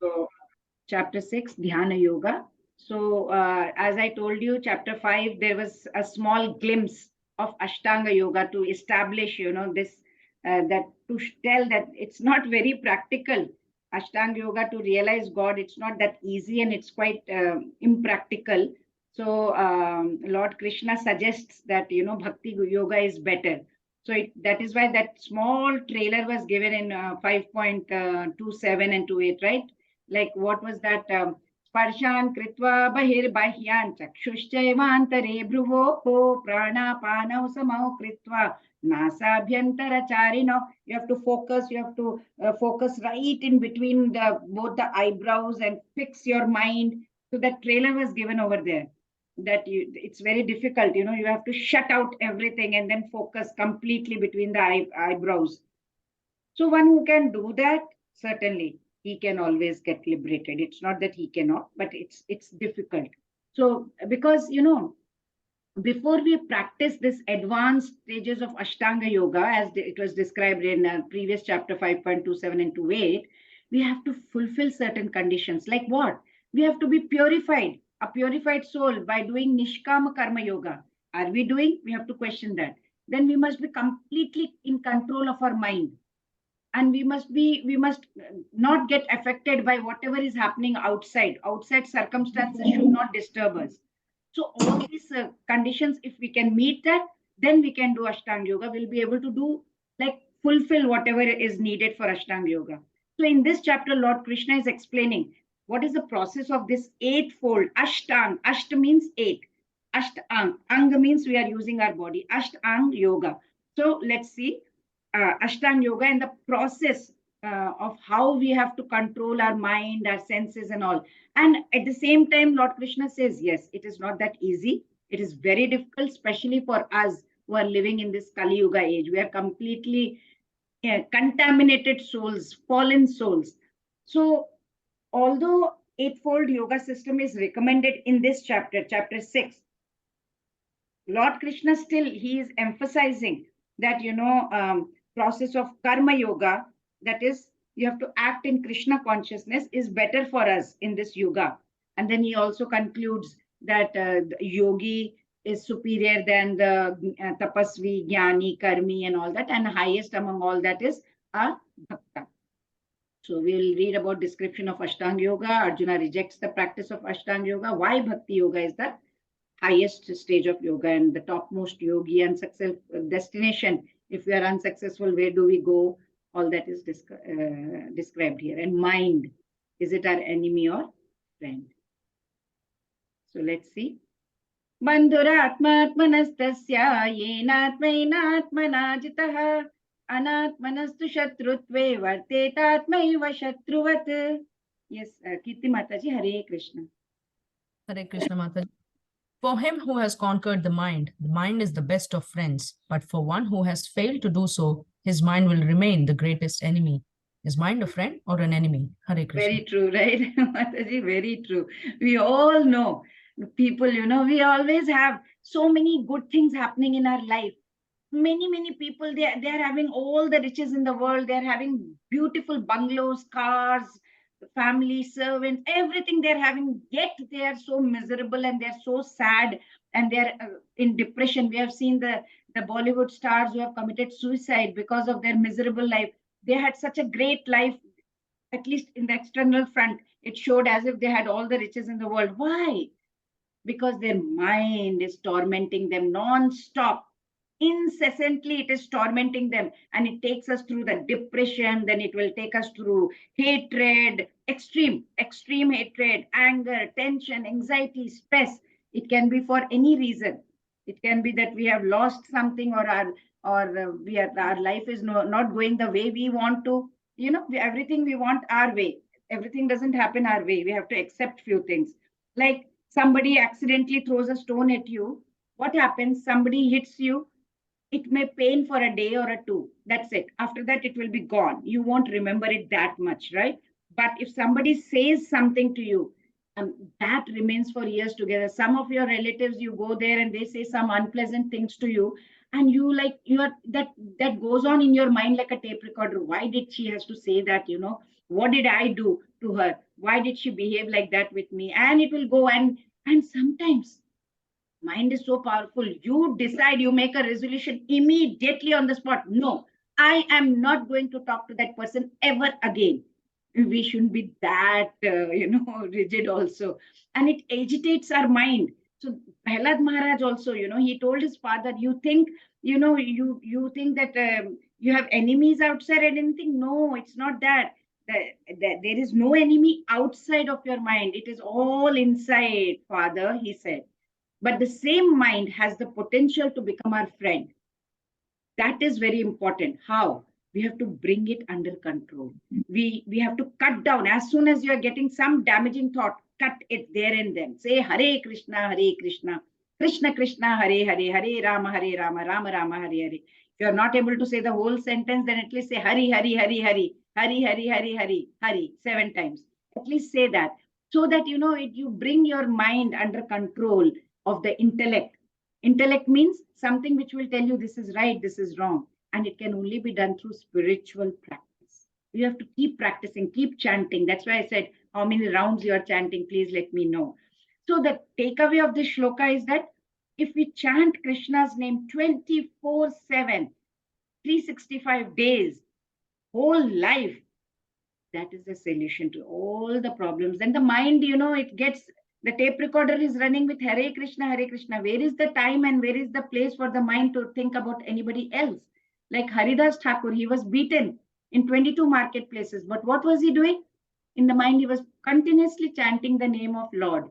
So chapter 6, Dhyana Yoga. So as I told you, chapter 5, there was a small glimpse of Ashtanga Yoga to establish, this, that to tell that it's not very practical. Ashtanga Yoga to realize God, it's not that easy and it's quite impractical. So Lord Krishna suggests that, Bhakti Yoga is better. So that is why that small trailer was given in 5.27 and 28, right? Like what was that? Sparshan kritva bahir bahyan chakshuschaivantare bhruvoho pranapanau samau kritva nasabhyantara charino. You have to focus. You have to focus right in between both the eyebrows and fix your mind. So that trailer was given over there. That it's very difficult. You have to shut out everything and then focus completely between the eyebrows. So one who can do that, certainly he can always get liberated. It's not that he cannot, but it's difficult. So because before we practice this advanced stages of Ashtanga Yoga, as it was described in previous chapter 5.27 and 28, we have to fulfill certain conditions. Like what? We have to be purified, a purified soul by doing Nishkama Karma Yoga. Are we doing? We have to question that. Then we must be completely in control of our mind. And we must not get affected by whatever is happening outside circumstances should not disturb us. So all these conditions, if we can meet that, then we can do Ashtanga Yoga. We'll be able to do, like, fulfill whatever is needed for Ashtanga Yoga. So in this chapter, Lord Krishna is explaining what is the process of this eightfold Ashtang. Asht means eight. Ashtang. Anga means we are using our body. Ashtang Yoga. So let's see Ashtanga Yoga and the process of how we have to control our mind, our senses, and all. And at the same time, Lord Krishna says, yes, it is not that easy. It is very difficult, especially for us who are living in this Kali Yuga age. We are completely contaminated souls, fallen souls. So, although eightfold yoga system is recommended in this chapter, chapter 6, Lord Krishna still, he is emphasizing that, process of karma yoga, that is, you have to act in Krishna consciousness, is better for us in this yoga. And then he also concludes that the yogi is superior than the tapasvi, jnani, karmi, and all that. And highest among all that is a bhakta. So we'll read about description of Ashtanga Yoga. Arjuna rejects the practice of Ashtanga Yoga. Why Bhakti Yoga is the highest stage of yoga and the topmost yogi and success destination. If we are unsuccessful, where do we go? All that is described here. And mind, is it our enemy or friend? So let's see. Bandhuratmatmanastasya yenatmainatmanajitaha anatmanastu shatrutve vartetatmaiva shatruvat. Yes, Kirti Mataji, Hare Krishna. Hare Krishna Mataji. For him who has conquered the mind is the best of friends. But for one who has failed to do so, his mind will remain the greatest enemy. Is mind a friend or an enemy? Hare Krishna. Very true, right? Mataji, very true. We all know people, we always have so many good things happening in our life. Many people, they are having all the riches in the world. They are having beautiful bungalows, cars, family, servants, everything they're having, yet they are so miserable and they're so sad and they're in depression. We have seen the Bollywood stars who have committed suicide because of their miserable life. They had such a great life, at least in the external front. It showed as if they had all the riches in the world. Why? Because their mind is tormenting them non-stop. Incessantly it is tormenting them, and it takes us through the depression. Then it will take us through hatred, extreme hatred, anger, tension, anxiety, stress. It can be for any reason. It can be that we have lost something, or our life is not going the way we want to. Everything we want our way. Everything doesn't happen our way. We have to accept few things. Like somebody accidentally throws a stone at you. What happens? Somebody hits you. It may pain for a day or two. That's it. After that, it will be gone. You won't remember it that much, right? But if somebody says something to you, that remains for years together. Some of your relatives, you go there and they say some unpleasant things to you, and that goes on in your mind like a tape recorder. Why did she has to say that? What did I do to her? Why did she behave like that with me? And it will go, and sometimes mind is so powerful. You decide, you make a resolution immediately on the spot. No, I am not going to talk to that person ever again. We shouldn't be that, rigid also. And it agitates our mind. So Prahlad Maharaj also, he told his father, you think, you think that you have enemies outside and anything. No, it's not that. There is no enemy outside of your mind. It is all inside, father, he said. But the same mind has the potential to become our friend. That is very important. How? We have to bring it under control. We have to cut down. As soon as you are getting some damaging thought, cut it there and then. Say Hare Krishna, Hare Krishna, Krishna Krishna, Hare Hare, Hare Rama, Hare Rama, Rama Rama, Hare Hare. If you are not able to say the whole sentence, then at least say Hari Hari Hari Hari, Hari Hari Hari Hari, Hari 7 times. At least say that, so that you bring your mind under control of the intellect. Intellect means something which will tell you this is right, this is wrong. And it can only be done through spiritual practice. You have to keep practicing, keep chanting. That's why I said, how many rounds you are chanting, please let me know. So the takeaway of this shloka is that if we chant Krishna's name 24/7, 365 days, whole life, that is the solution to all the problems. Then the mind, it gets, the tape recorder is running with Hare Krishna, Hare Krishna. Where is the time and where is the place for the mind to think about anybody else? Like Haridas Thakur, he was beaten in 22 marketplaces. But what was he doing? In the mind, he was continuously chanting the name of Lord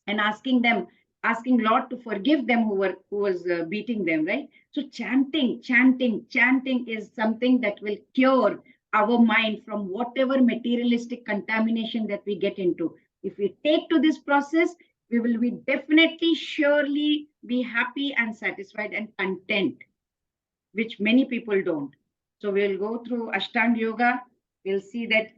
and asking Lord to forgive them who was beating them, right? So chanting is something that will cure our mind from whatever materialistic contamination that we get into. If we take to this process, we will be definitely, surely be happy and satisfied and content, which many people don't. So we'll go through Ashtanga Yoga. We'll see that,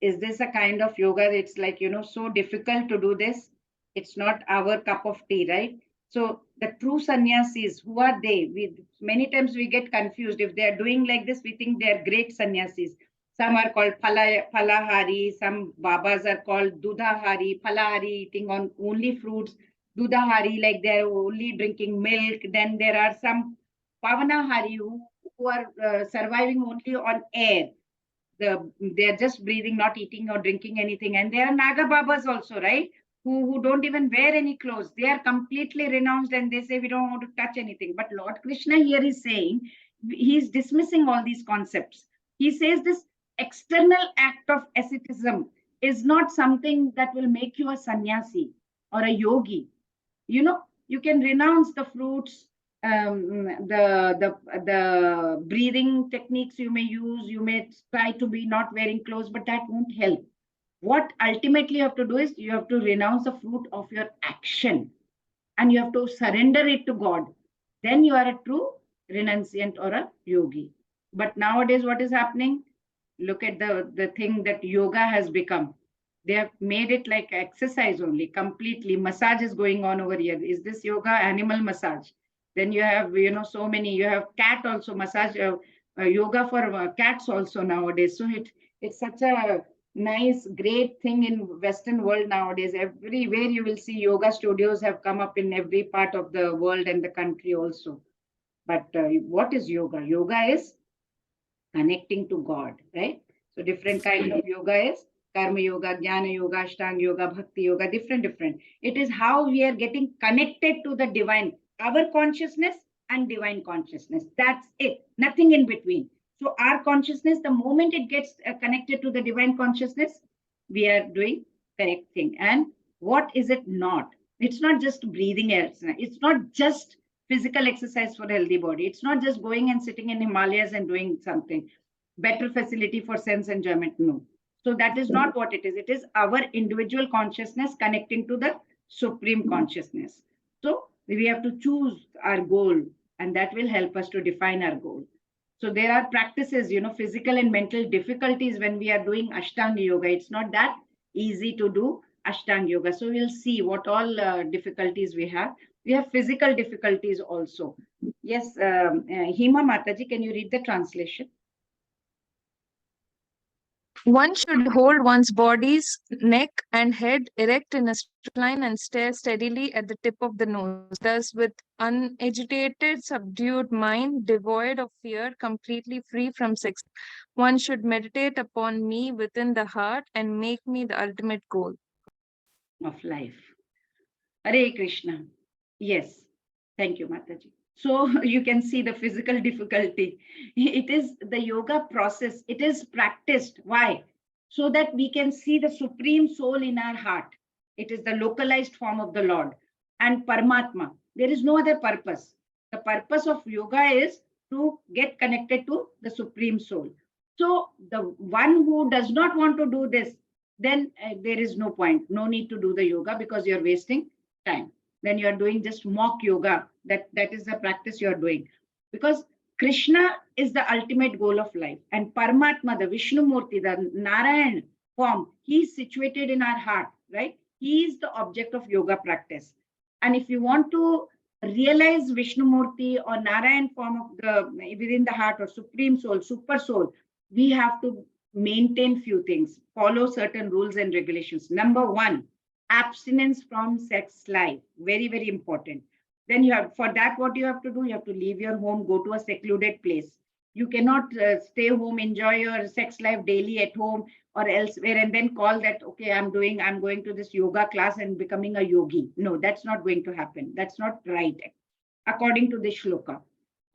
is this a kind of yoga? It's like, so difficult to do this. It's not our cup of tea, right? So the true sannyasis, who are they? Many times we get confused. If they are doing like this, we think they are great sannyasis. Some are called Palahari, some Babas are called Dudahari, Palahari, eating on only fruits, Dudahari, like they're only drinking milk. Then there are some Pavanahari who are surviving only on air. They're just breathing, not eating or drinking anything. And there are Naga Babas also, right? Who don't even wear any clothes. They are completely renounced and they say we don't want to touch anything. But Lord Krishna here is saying, he's dismissing all these concepts. He says this external act of asceticism is not something that will make you a sannyasi or a yogi. You can renounce the fruits, the breathing techniques you may use. You may try to be not wearing clothes, but that won't help. What ultimately you have to do is you have to renounce the fruit of your action and you have to surrender it to God. Then you are a true renunciant or a yogi. But nowadays, what is happening? Look at the thing that yoga has become. They have made it like exercise only, completely. Massage is going on over here. Is this yoga? Animal massage. Then you have, so many. You have cat also, massage, yoga for cats also nowadays. So it's such a nice, great thing in Western world nowadays. Everywhere you will see yoga studios have come up in every part of the world and the country also. But what is yoga? Yoga is connecting to God, right? So different kind of yoga is karma yoga, jnana yoga, ashtanga yoga, bhakti yoga, different. It is how we are getting connected to the divine, our consciousness and divine consciousness. That's it, nothing in between. So our consciousness, the moment it gets connected to the divine consciousness, we are doing correct thing. And what is it not? It's not just breathing air. It's not just physical exercise for a healthy body. It's not just going and sitting in Himalayas and doing something. Better facility for sense enjoyment. No. So that is not what it is. It is our individual consciousness connecting to the supreme consciousness. So we have to choose our goal, and that will help us to define our goal. So there are practices, physical and mental difficulties when we are doing Ashtanga Yoga. It's not that easy to do Ashtanga Yoga. So we'll see what all difficulties we have. We have physical difficulties also. Yes, Hima Mataji, can you read the translation? One should hold one's body's neck and head erect in a straight line and stare steadily at the tip of the nose. Thus, with unagitated, subdued mind, devoid of fear, completely free from sex, one should meditate upon me within the heart and make me the ultimate goal of life. Hare Krishna. Yes. Thank you, Mataji. So you can see the physical difficulty. It is the yoga process. It is practiced. Why? So that we can see the supreme soul in our heart. It is the localized form of the Lord and Paramatma. There is no other purpose. The purpose of yoga is to get connected to the supreme soul. So the one who does not want to do this, then there is no point, no need to do the yoga because you're wasting time. Then you are doing just mock yoga. That is the practice you are doing. Because Krishna is the ultimate goal of life. And Paramatma, the Vishnu Murti, the Narayan form, he is situated in our heart, right? He is the object of yoga practice. And if you want to realize Vishnu Murti or Narayan form of the within the heart or supreme soul, super soul, we have to maintain few things, follow certain rules and regulations. Number one, abstinence from sex life, very, very important. Then you have, for that, what you have to do, you have to leave your home, go to a secluded place. You cannot stay home, enjoy your sex life daily at home or elsewhere, and then call that, okay, I'm going to this yoga class and becoming a yogi. No, that's not going to happen. That's not right, according to this shloka.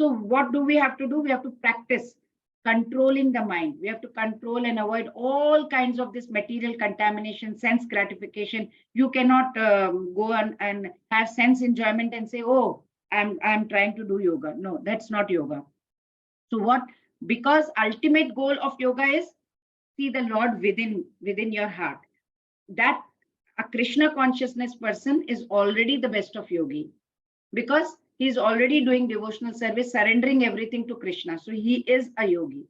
So what do we have to do? We have to practice controlling the mind. We have to control and avoid all kinds of this material contamination, sense gratification. You cannot go and have sense enjoyment and say, oh, I'm trying to do yoga. No, that's not yoga. So what? Because ultimate goal of yoga is see the Lord within your heart. That a Krishna consciousness person is already the best of yogi, because he is already doing devotional service, surrendering everything to Krishna. So he is a yogi.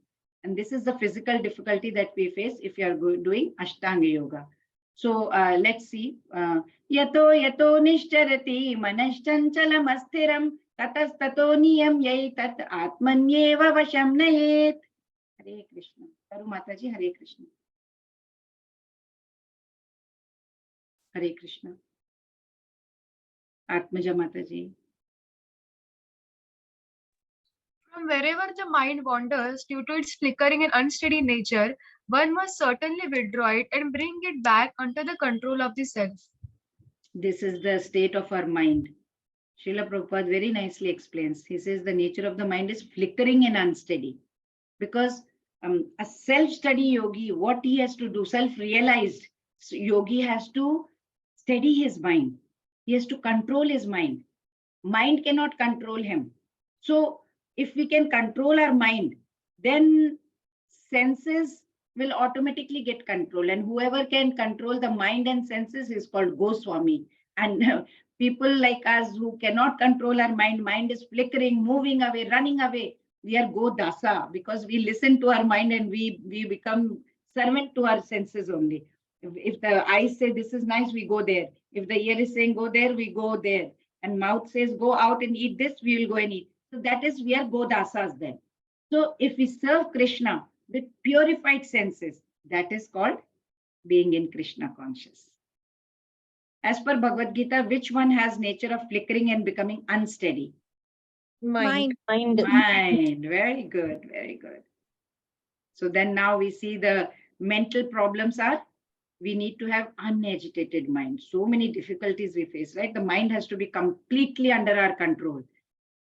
And this is the physical difficulty that we face if you are doing Ashtanga Yoga. So let's see. Yato yato nishcharati manashchanchalam astiram tatastato niyam yaitat atmanyeva vasham nayet. Hare Krishna. Taru Mataji, Hare Krishna. Hare Krishna. Atmaja Mataji. From wherever the mind wanders due to its flickering and unsteady nature, one must certainly withdraw it and bring it back under the control of the self. This is the state of our mind. Srila Prabhupada very nicely explains. He says the nature of the mind is flickering and unsteady. Because a self-study yogi, what he has to do, self-realized yogi has to steady his mind. He has to control his mind. Mind cannot control him. So if we can control our mind, then senses will automatically get control. And whoever can control the mind and senses is called Goswami. And people like us who cannot control our mind, mind is flickering, moving away, running away. We are Godasa because we listen to our mind and we become servant to our senses only. If the eyes say this is nice, we go there. If the ear is saying go there, we go there. And mouth says go out and eat this, we will go and eat. So that is, we are Godasas then. So if we serve Krishna with purified senses, that is called being in Krishna conscious. As per Bhagavad Gita, which one has nature of flickering and becoming unsteady? mind. Mind. Very good. Very good. So then now we see the mental problems are, we need to have unagitated mind. So many difficulties we face, right? The mind has to be completely under our control.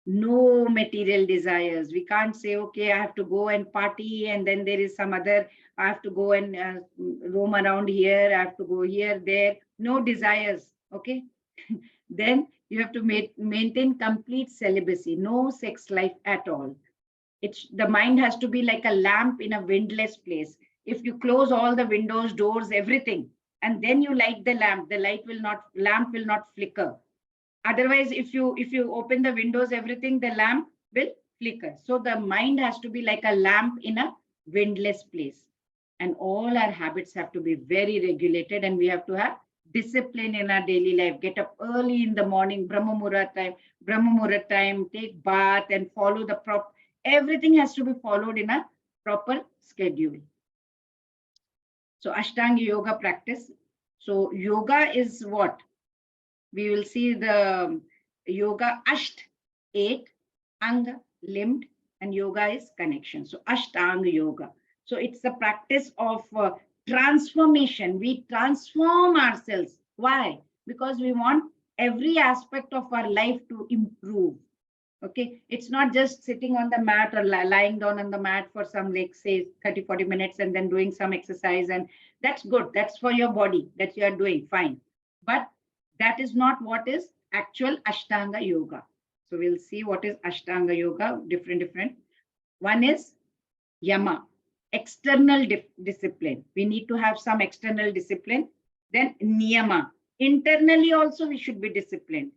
No material desires. We can't say, okay, I have to go and party, and then there is some other, I have to go and roam around here, I have to go here, there. No desires, okay? Then you have to maintain complete celibacy, no sex life at all. The mind has to be like a lamp in a windless place. If you close all the windows, doors, everything, and then you light the lamp, the lamp will not flicker. Otherwise, if you open the windows, everything, the lamp will flicker. So the mind has to be like a lamp in a windless place. And all our habits have to be very regulated, and we have to have discipline in our daily life. Get up early in the morning, Brahma Muhurat time, take bath and follow the everything has to be followed in a proper schedule. So Ashtanga yoga practice. So yoga is what? We will see the yoga Asht, 8, Anga, limbed, and yoga is connection. So Ashtanga yoga. So it's the practice of transformation. We transform ourselves. Why? Because we want every aspect of our life to improve. Okay, it's not just sitting on the mat or lying down on the mat for some, like, say 30-40 minutes and then doing some exercise, and that's good, that's for your body, that you are doing fine, but that is not what is actual Ashtanga yoga. So we'll see what is Ashtanga yoga. Different one is yama, external discipline. We need to have some external discipline. Then niyama, internally also we should be disciplined.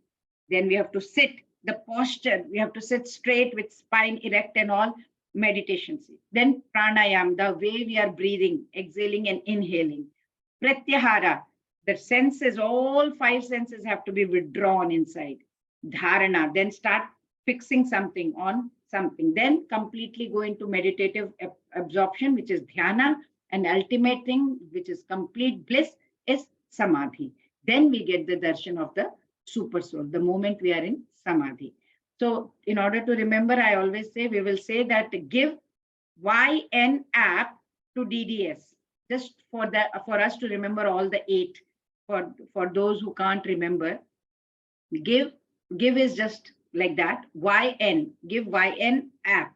Then we have to sit, the posture, we have to sit straight with spine erect and all, meditation. Then pranayam, the way we are breathing, exhaling and inhaling. Pratyahara, the senses, all 5 senses have to be withdrawn inside. Dharana, then start fixing something on something. Then completely go into meditative absorption, which is dhyana, and ultimate thing, which is complete bliss, is samadhi. Then we get the darshan of the super soul, the moment we are in samadhi. So in order to remember, I always say, we will say that give YN app to DDS, just for us to remember all the 8. For those who can't remember, give is just like that. YN, give YN app.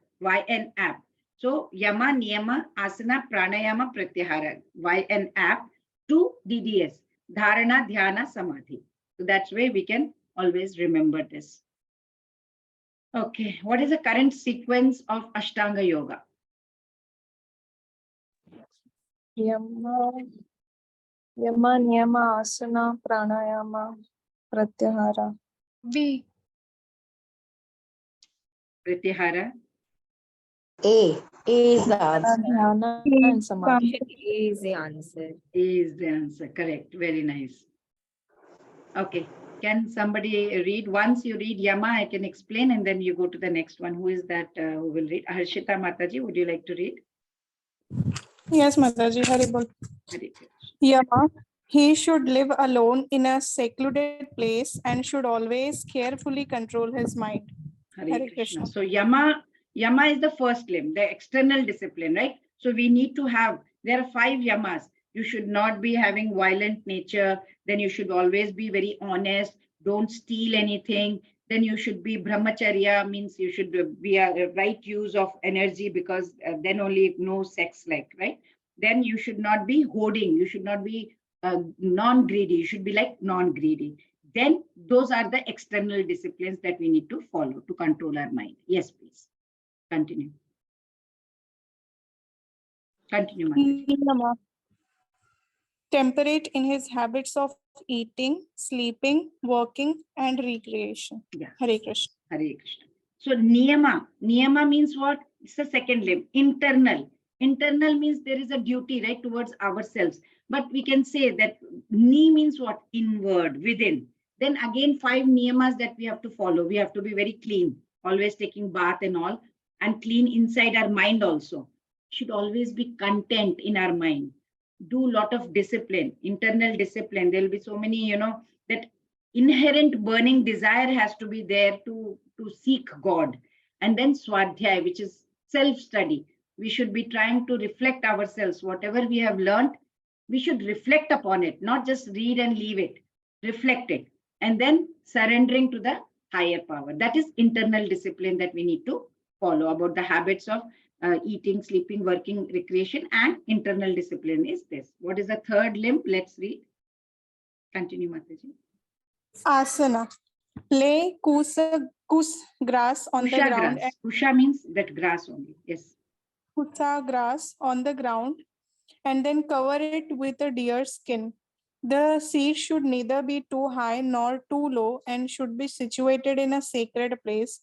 So yama, niyama, asana, pranayama, pratyahara, YN app to DDS, dharana, dhyana, samadhi. So that's why we can always remember this. Okay, what is the current sequence of Ashtanga yoga? Yama, niyama, asana, pranayama, pratyahara. B. Pratyahara. A is the answer. Dhyana and samadhi. A is the answer. A is the answer. Correct. Very nice. Okay. Can somebody read? Once you read yama, I can explain, and then you go to the next one. Who is that who will read? Harshita Mataji, would you like to read? Yes, Mataji, Haribol. Yama, he should live alone in a secluded place and should always carefully control his mind. Hare Krishna. So yama is the first limb, the external discipline, right? So we need to have, there are 5 yamas. You should not be having violent nature. Then you should always be very honest. Don't steal anything. Then you should be brahmacharya, means you should be a right use of energy, because then only no sex, like, right? Then you should not be hoarding. You should not be non-greedy. You should be like non-greedy. Then those are the external disciplines that we need to follow to control our mind. Yes, please. Continue. Continue, Mataji. Yama, temperate in his habits of eating, sleeping, working, and recreation. Yeah. Hare Krishna. Hare Krishna. So niyama means what? It's the second limb. Internal means there is a duty, right, towards ourselves. But we can say that ni means what? Inward, within. Then again 5 niyamas that we have to follow. We have to be very clean, always taking bath and all, and clean inside our mind also. Should always be content in our mind. Do a lot of discipline, internal discipline. There will be so many, that inherent burning desire has to be there to seek God. And then swadhyay, which is self-study. We should be trying to reflect ourselves. Whatever we have learned, we should reflect upon it, not just read and leave it. Reflect it. And then surrendering to the higher power. That is internal discipline that we need to follow, about the habits of eating, sleeping, working, recreation, and internal discipline is this. What is the third limb? Let's read. Continue, Mataji. Asana, lay kus grass on the Usha ground. grass. Usha means that grass only. Yes. Kusa grass on the ground and then cover it with a deer skin. The seed should neither be too high nor too low and should be situated in a sacred place.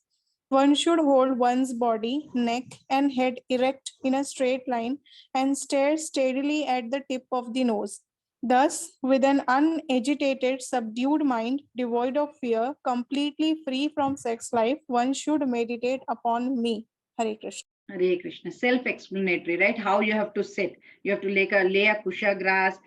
One should hold one's body, neck, and head erect in a straight line and stare steadily at the tip of the nose. Thus, with an unagitated, subdued mind, devoid of fear, completely free from sex life, one should meditate upon me. Hare Krishna. Hare Krishna. Self-explanatory, right? How you have to sit. You have to lay a kusha grass,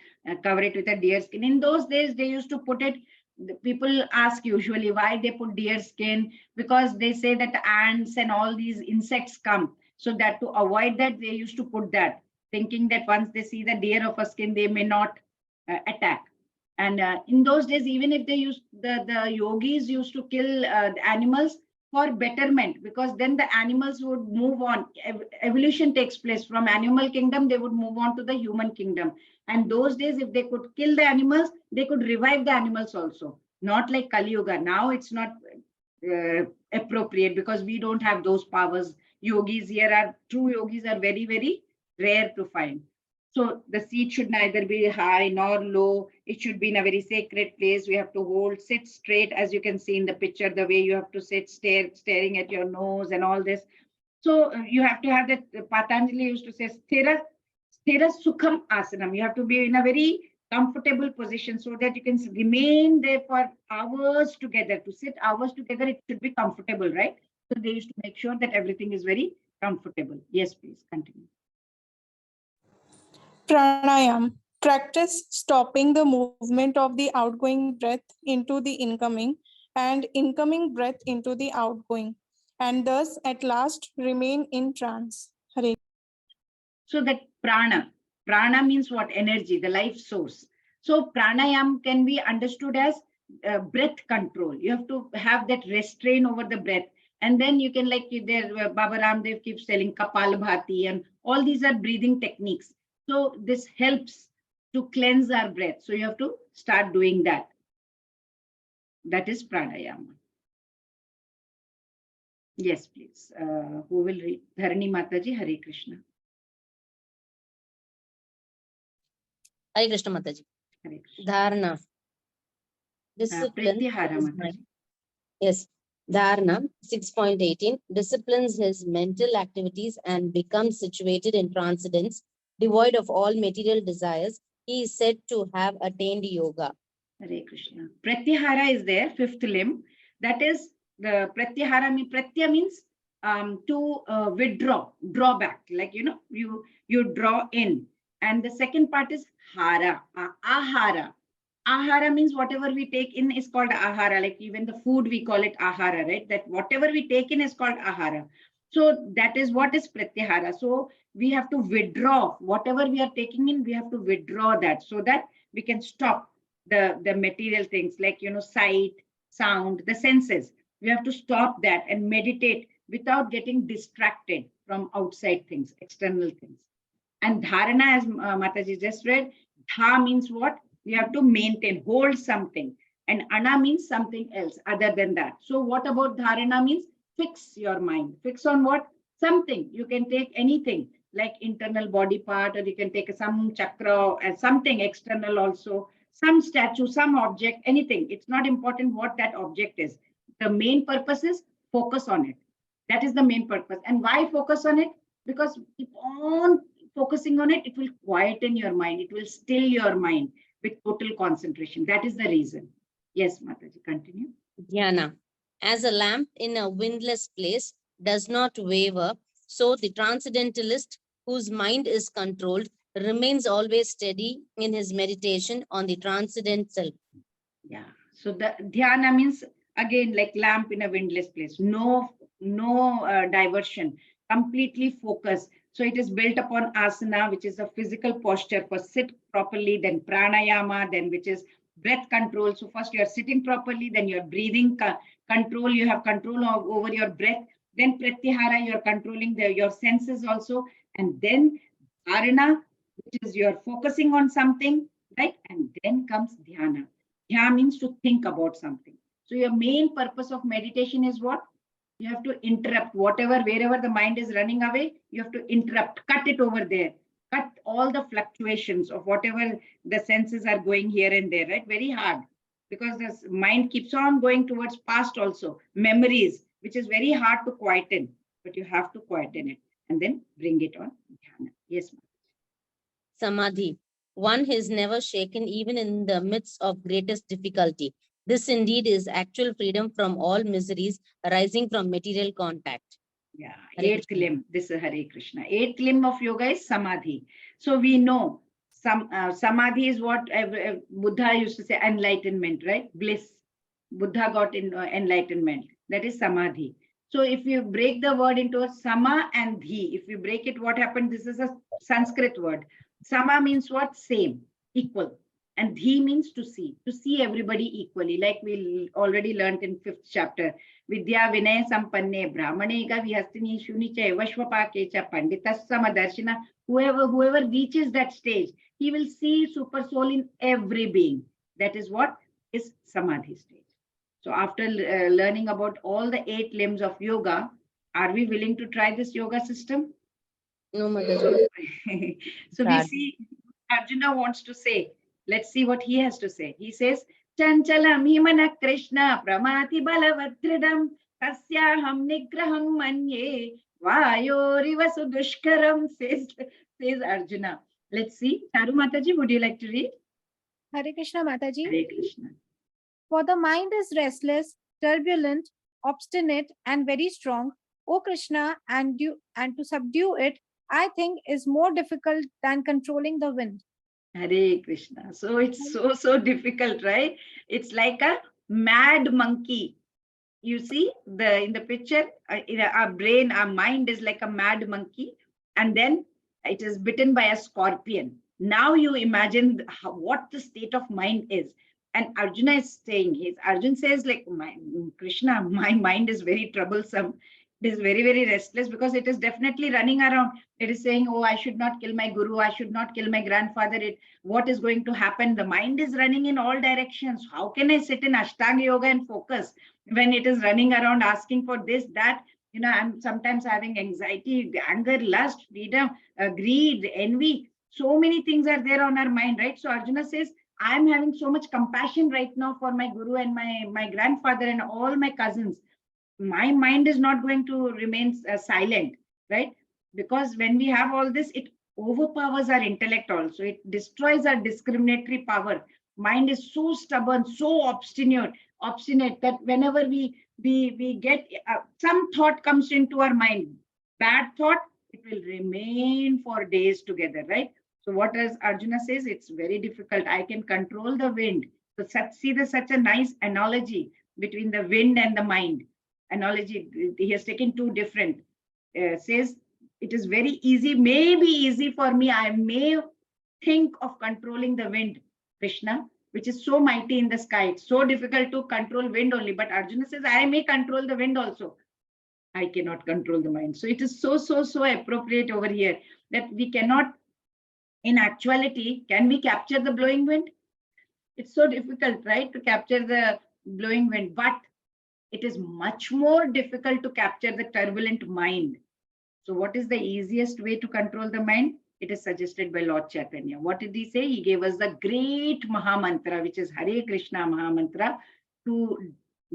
cover it with a deer skin. In those days, they used to put it. The people ask usually why they put deer skin, because they say that ants and all these insects come. So that to avoid that, they used to put that, thinking that once they see the deer of a skin, they may not attack. And in those days, even if they used the yogis used to kill the animals for betterment, because then the animals would move on. Evolution takes place from animal kingdom, they would move on to the human kingdom. And those days, if they could kill the animals, they could revive the animals also. Not like Kali Yuga. Now it's not appropriate, because we don't have those powers. Yogis here are true yogis are very, very rare to find. So the seat should neither be high nor low. It should be in a very sacred place. We have to sit straight, as you can see in the picture, the way you have to sit, staring at your nose and all this. So you have to have that. Patanjali used to say, sthira sukham asanam. You have to be in a very comfortable position so that you can remain there for hours together. To sit hours together, it should be comfortable, right? So they used to make sure that everything is very comfortable. Yes, please continue. Pranayam. Practice stopping the movement of the outgoing breath into the incoming and incoming breath into the outgoing, and thus at last remain in trance. Hare. So that prana means what? Energy, the life source. So pranayam can be understood as breath control. You have to have that restraint over the breath. And then you can, like there, Baba Ramdev keeps telling Kapalabhati, and all these are breathing techniques. So this helps to cleanse our breath. So you have to start doing that. That is pranayama. Yes, please. Who will read? Dharani Mataji, Hare Krishna. Hare Krishna Mataji. Hare Krishna. Dharana. Discipline. Pratyahara Mataji. Yes. Dharana 6.18 disciplines his mental activities and becomes situated in transcendence, devoid of all material desires. He is said to have attained yoga. Hare Krishna. Pratyahara is there, fifth limb. That is the Pratyahara. Pratya means to withdraw, draw back. Like, you draw in. And the second part is hara, ahara. Ahara means whatever we take in is called ahara. Like even the food, we call it ahara, right? That whatever we take in is called ahara. So that is what is pratyahara. So we have to withdraw whatever we are taking in. We have to withdraw that so that we can stop the material things like, sight, sound, the senses. We have to stop that and meditate without getting distracted from outside things, external things. And dharana, as Mataji just read, dha means what? We have to maintain, hold something. And ana means something else other than that. So what about dharana means? Fix your mind. Fix on what? Something. You can take anything like internal body part, or you can take some chakra and something external also, some statue, some object, anything. It's not important what that object is. The main purpose is focus on it. That is the main purpose. And why focus on it? Because keep on focusing on it, it will quieten your mind. It will still your mind with total concentration. That is the reason. Yes, Mataji, continue. Dhyana. As a lamp in a windless place does not waver, so the transcendentalist whose mind is controlled remains always steady in his meditation on the transcendent self. Yeah. So the dhyana means again like lamp in a windless place. No diversion. Completely focus. So it is built upon asana, which is a physical posture for sit properly, then pranayama, then which is breath control. So first you are sitting properly, then your breathing control, you have control over your breath. Then pratyahara, you are controlling your senses also. And then dharana, which is you are focusing on something, right? And then comes dhyana. Dhyana means to think about something. So your main purpose of meditation is what? You have to interrupt wherever the mind is running away, you have to interrupt, cut it over there, cut all the fluctuations of whatever the senses are going here and there, right? Very hard, because the mind keeps on going towards past also, memories, which is very hard to quieten, but you have to quieten it and then bring it on dhyana. Yes, ma'am. Samadhi. One is never shaken even in the midst of greatest difficulty. This indeed is actual freedom from all miseries arising from material contact. Yeah, Hare eighth Krishna. limb. This is Hare Krishna. Eighth limb of yoga is samadhi. So we know samadhi is what Buddha used to say, enlightenment, right? Bliss. Buddha got in enlightenment. That is samadhi. So if you break the word into a sama and dhi, if you break it, what happened? This is a Sanskrit word. Sama means what? Same, equal. And dhi means to see everybody equally, like we already learned in 5th chapter. Vidya Vinay Sampanne Brahmane Ga Vihastini Shuni Cha Vashvapake Cha Panditas Samadarshina. Whoever reaches that stage, he will see super soul in every being. That is what is Samadhi stage. So after learning about all the 8 limbs of yoga, are we willing to try this yoga system? No, Mataji. So we see Arjuna wants to say, let's see what he has to say. He says, Chanchalam himana Krishna pramati balavadridam tasyaham nigraham manye vayoriva sudushkaram, says Arjuna. Let's see. Charu Mataji, would you like to read? Hare Krishna Mataji. Hare Krishna. For the mind is restless, turbulent, obstinate, and very strong. O Krishna, and to subdue it, I think, is more difficult than controlling the wind. Hare Krishna. So it's so difficult, right? It's like a mad monkey. You see in the picture, our brain, our mind is like a mad monkey, and then it is bitten by a scorpion. Now you imagine what the state of mind is. And Arjuna is saying, Arjun says, like, Krishna, my mind is very troublesome. It is very, very restless because it is definitely running around. It is saying, oh, I should not kill my guru. I should not kill my grandfather. What is going to happen? The mind is running in all directions. How can I sit in Ashtanga yoga and focus when it is running around asking for this, that? I'm sometimes having anxiety, anger, lust, freedom, greed, envy. So many things are there on our mind, right? So Arjuna says, I'm having so much compassion right now for my guru and my grandfather and all my cousins. My mind is not going to remain silent, right? Because when we have all this, it overpowers our intellect also. It destroys our discriminatory power. Mind is so stubborn, so obstinate that whenever we get some thought comes into our mind, bad thought, it will remain for days together, right? So what does Arjuna says? It's very difficult. I can control the wind. So such a nice analogy between the wind and the mind. Analogy, he has taken two different. Says it is very easy, maybe easy for me. I may think of controlling the wind, Krishna, which is so mighty in the sky. It's so difficult to control wind only. But Arjuna says, I may control the wind also. I cannot control the mind. So it is so appropriate over here that we cannot, in actuality, can we capture the blowing wind? It's so difficult, right, to capture the blowing wind. But it is much more difficult to capture the turbulent mind. So what is the easiest way to control the mind? It is suggested by Lord Chaitanya. What did he say? He gave us the great Mahamantra, which is Hare Krishna Mahamantra, to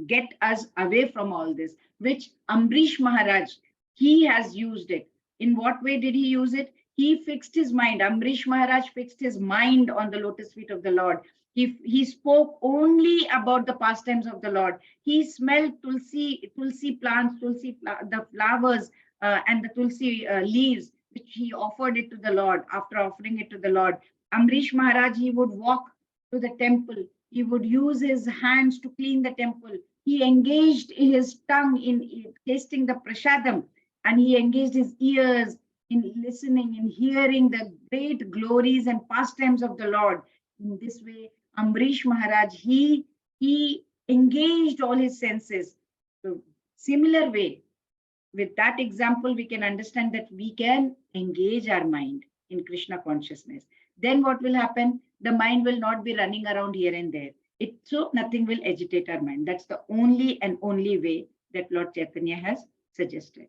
get us away from all this, which Ambrish Maharaj, he has used it. In what way did he use it? He fixed his mind. Ambrish Maharaj fixed his mind on the lotus feet of the Lord. He spoke only about the pastimes of the Lord. He smelled tulsi plants, the flowers, and the tulsi leaves, which he offered it to the Lord. After offering it to the Lord, Ambrish Maharaj, he would walk to the temple. He would use his hands to clean the temple. He engaged his tongue in tasting the prasadam, and he engaged his ears in listening, in hearing the great glories and pastimes of the Lord. In this way, Ambrish Maharaj, he engaged all his senses. So, similar way, with that example, we can understand that we can engage our mind in Krishna consciousness. Then what will happen? The mind will not be running around here and there. So nothing will agitate our mind. That's the only and only way that Lord Chaitanya has suggested.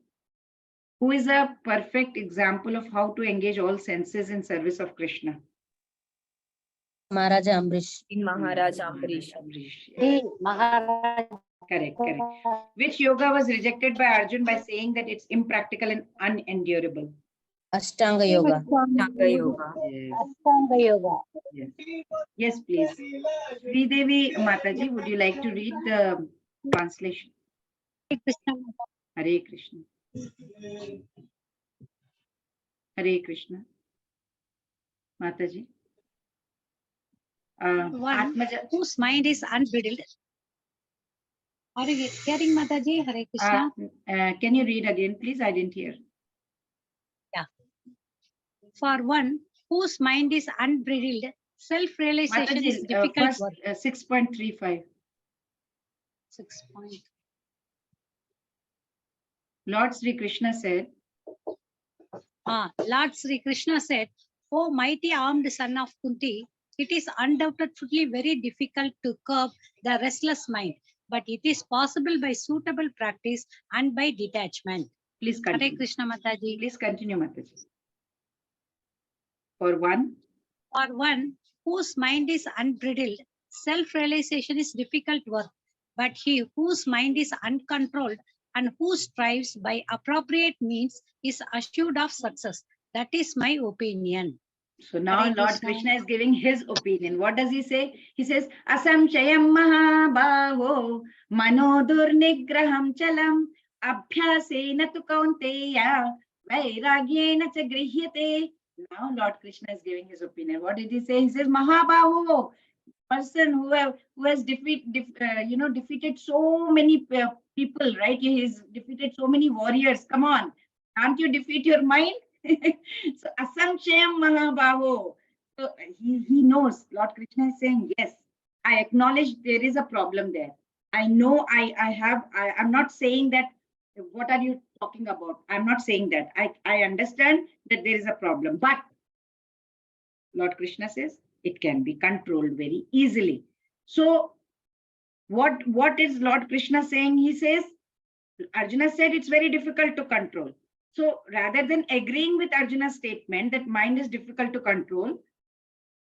Who is a perfect example of how to engage all senses in service of Krishna? Maharaja Ambrish. Maharaja Ambrish. Yes. Maharaj. Correct. Which yoga was rejected by Arjun by saying that it's impractical and unendurable? Ashtanga Yoga. Ashtanga Yoga. Yes. Ashtanga Yoga. Yes, please. Sridevi Mataji, would you like to read the translation? Hare Krishna. Hare Krishna. Mataji. One Atmaja. whose mind is unbridled. Are you hearing, Mataji? Hare Krishna. Can you read again, please? I didn't hear. Yeah. For one whose mind is unbridled, self-realization is Mataji, difficult first work. 6.35. 6 point. Lord Sri Krishna said, Lord Sri Krishna said, "O mighty armed son of Kunti, it is undoubtedly very difficult to curb the restless mind, but it is possible by suitable practice and by detachment." Please Hare continue. Krishna, Mataji. Please continue, Mataji. For one whose mind is unbridled, self-realization is difficult work, but he whose mind is uncontrolled and who strives by appropriate means is assured of success. That is my opinion. So now Hare Lord Krishna. Krishna is giving his opinion. What does he say? He says, Asamchayam mahabhaho manodur nigraham chalam abhyasena tu kaunteya vairagyena cha grihyate. Now Lord Krishna is giving his opinion. What did he say? He says, Mahabhaho, person who has defeated so many people, right? He has defeated so many warriors. Come on, can't you defeat your mind? So Asamchayam Mahabhaho. So he knows. Lord Krishna is saying, yes, I acknowledge there is a problem there. I know I'm not saying that, what are you talking about? I'm not saying that. I understand that there is a problem. But Lord Krishna says it can be controlled very easily. So what is Lord Krishna saying? He says, Arjuna said it's very difficult to control. So rather than agreeing with Arjuna's statement that mind is difficult to control,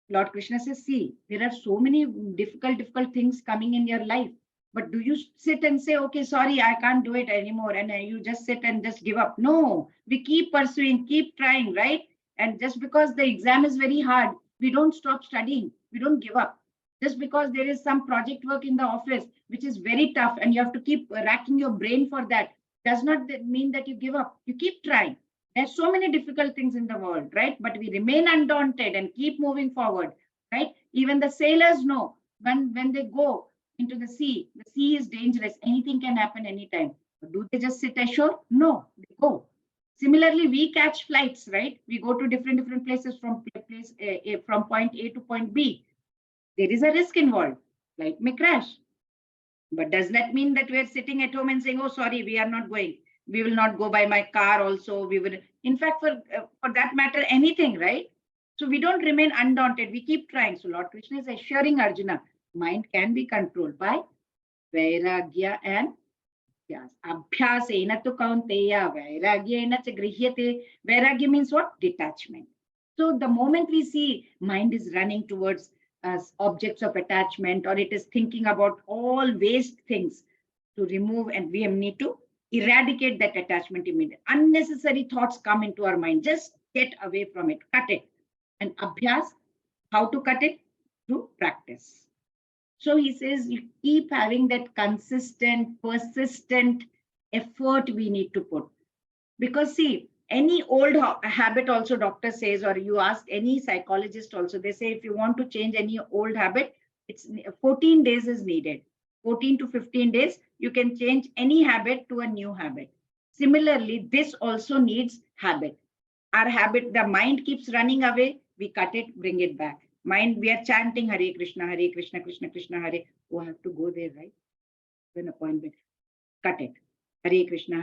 Lord Krishna says, see, there are so many difficult things coming in your life. But do you sit and say, okay, sorry, I can't do it anymore, and you just sit and just give up? No, we keep pursuing, keep trying, right? And just because the exam is very hard, we don't stop studying, we don't give up. Just because there is some project work in the office, which is very tough, and you have to keep racking your brain for that, does not mean that you give up. You keep trying. There's so many difficult things in the world, right? But we remain undaunted and keep moving forward, right? Even the sailors know when they go into the sea is dangerous. Anything can happen anytime. But do they just sit ashore? No, they go. Similarly, we catch flights, right? We go to different places from point A to point B. There is a risk involved. Flight may crash. But does that mean that we're sitting at home and saying, oh, sorry, we are not going? We will not go by my car also. We will, in fact, for that matter, anything, right? So we don't remain undaunted. We keep trying. So Lord Krishna is assuring Arjuna, mind can be controlled by vairagya and abhyasena tu kaunteya vairagyena cha grihyate. Vairagya means what? Detachment. So the moment we see mind is running towards objects of attachment, or it is thinking about all waste things to remove, and we need to eradicate that attachment immediately. Unnecessary thoughts come into our mind. Just get away from it, cut it. And abhyas, how to cut it? Through practice. So he says, you keep having that consistent, persistent effort we need to put. Because see, any old habit also, doctor says, or you ask any psychologist also, they say if you want to change any old habit, it's 14 days is needed. 14 to 15 days, you can change any habit to a new habit. Similarly, this also needs habit. Our habit, the mind keeps running away, we cut it, bring it back. Mind, we are chanting Hare Krishna, Krishna Krishna, Hare. Oh, I have to go there, right? An appointment. Cut it. Hare Krishna,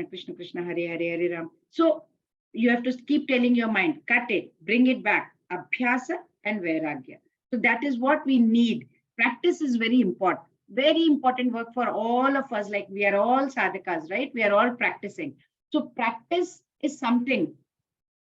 Krishna Krishna, Hare Hare Ram. So you have to keep telling your mind, cut it, bring it back. Abhyasa and Vairagya. So that is what we need. Practice is very important. Very important work for all of us. Like we are all sadhakas, right? We are all practicing. So practice is something.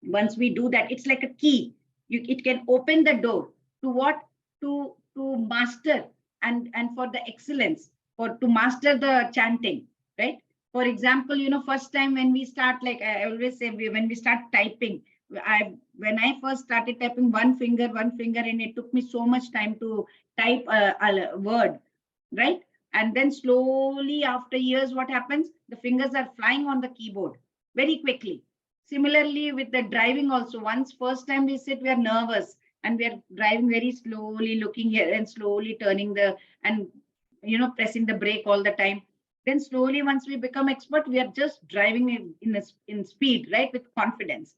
Once we do that, it's like a key. It can open the door to what? To master and for the excellence, or to master the chanting, right? For example, first time when we start, like I always say, when we start typing, when I first started typing, one finger, and it took me so much time to type a word, right? And then slowly after years, what happens? The fingers are flying on the keyboard very quickly. Similarly with the driving also, once first time we sit, we are nervous and we are driving very slowly, looking here and slowly turning and pressing the brake all the time. Then slowly, once we become expert, we are just driving in speed, right? With confidence.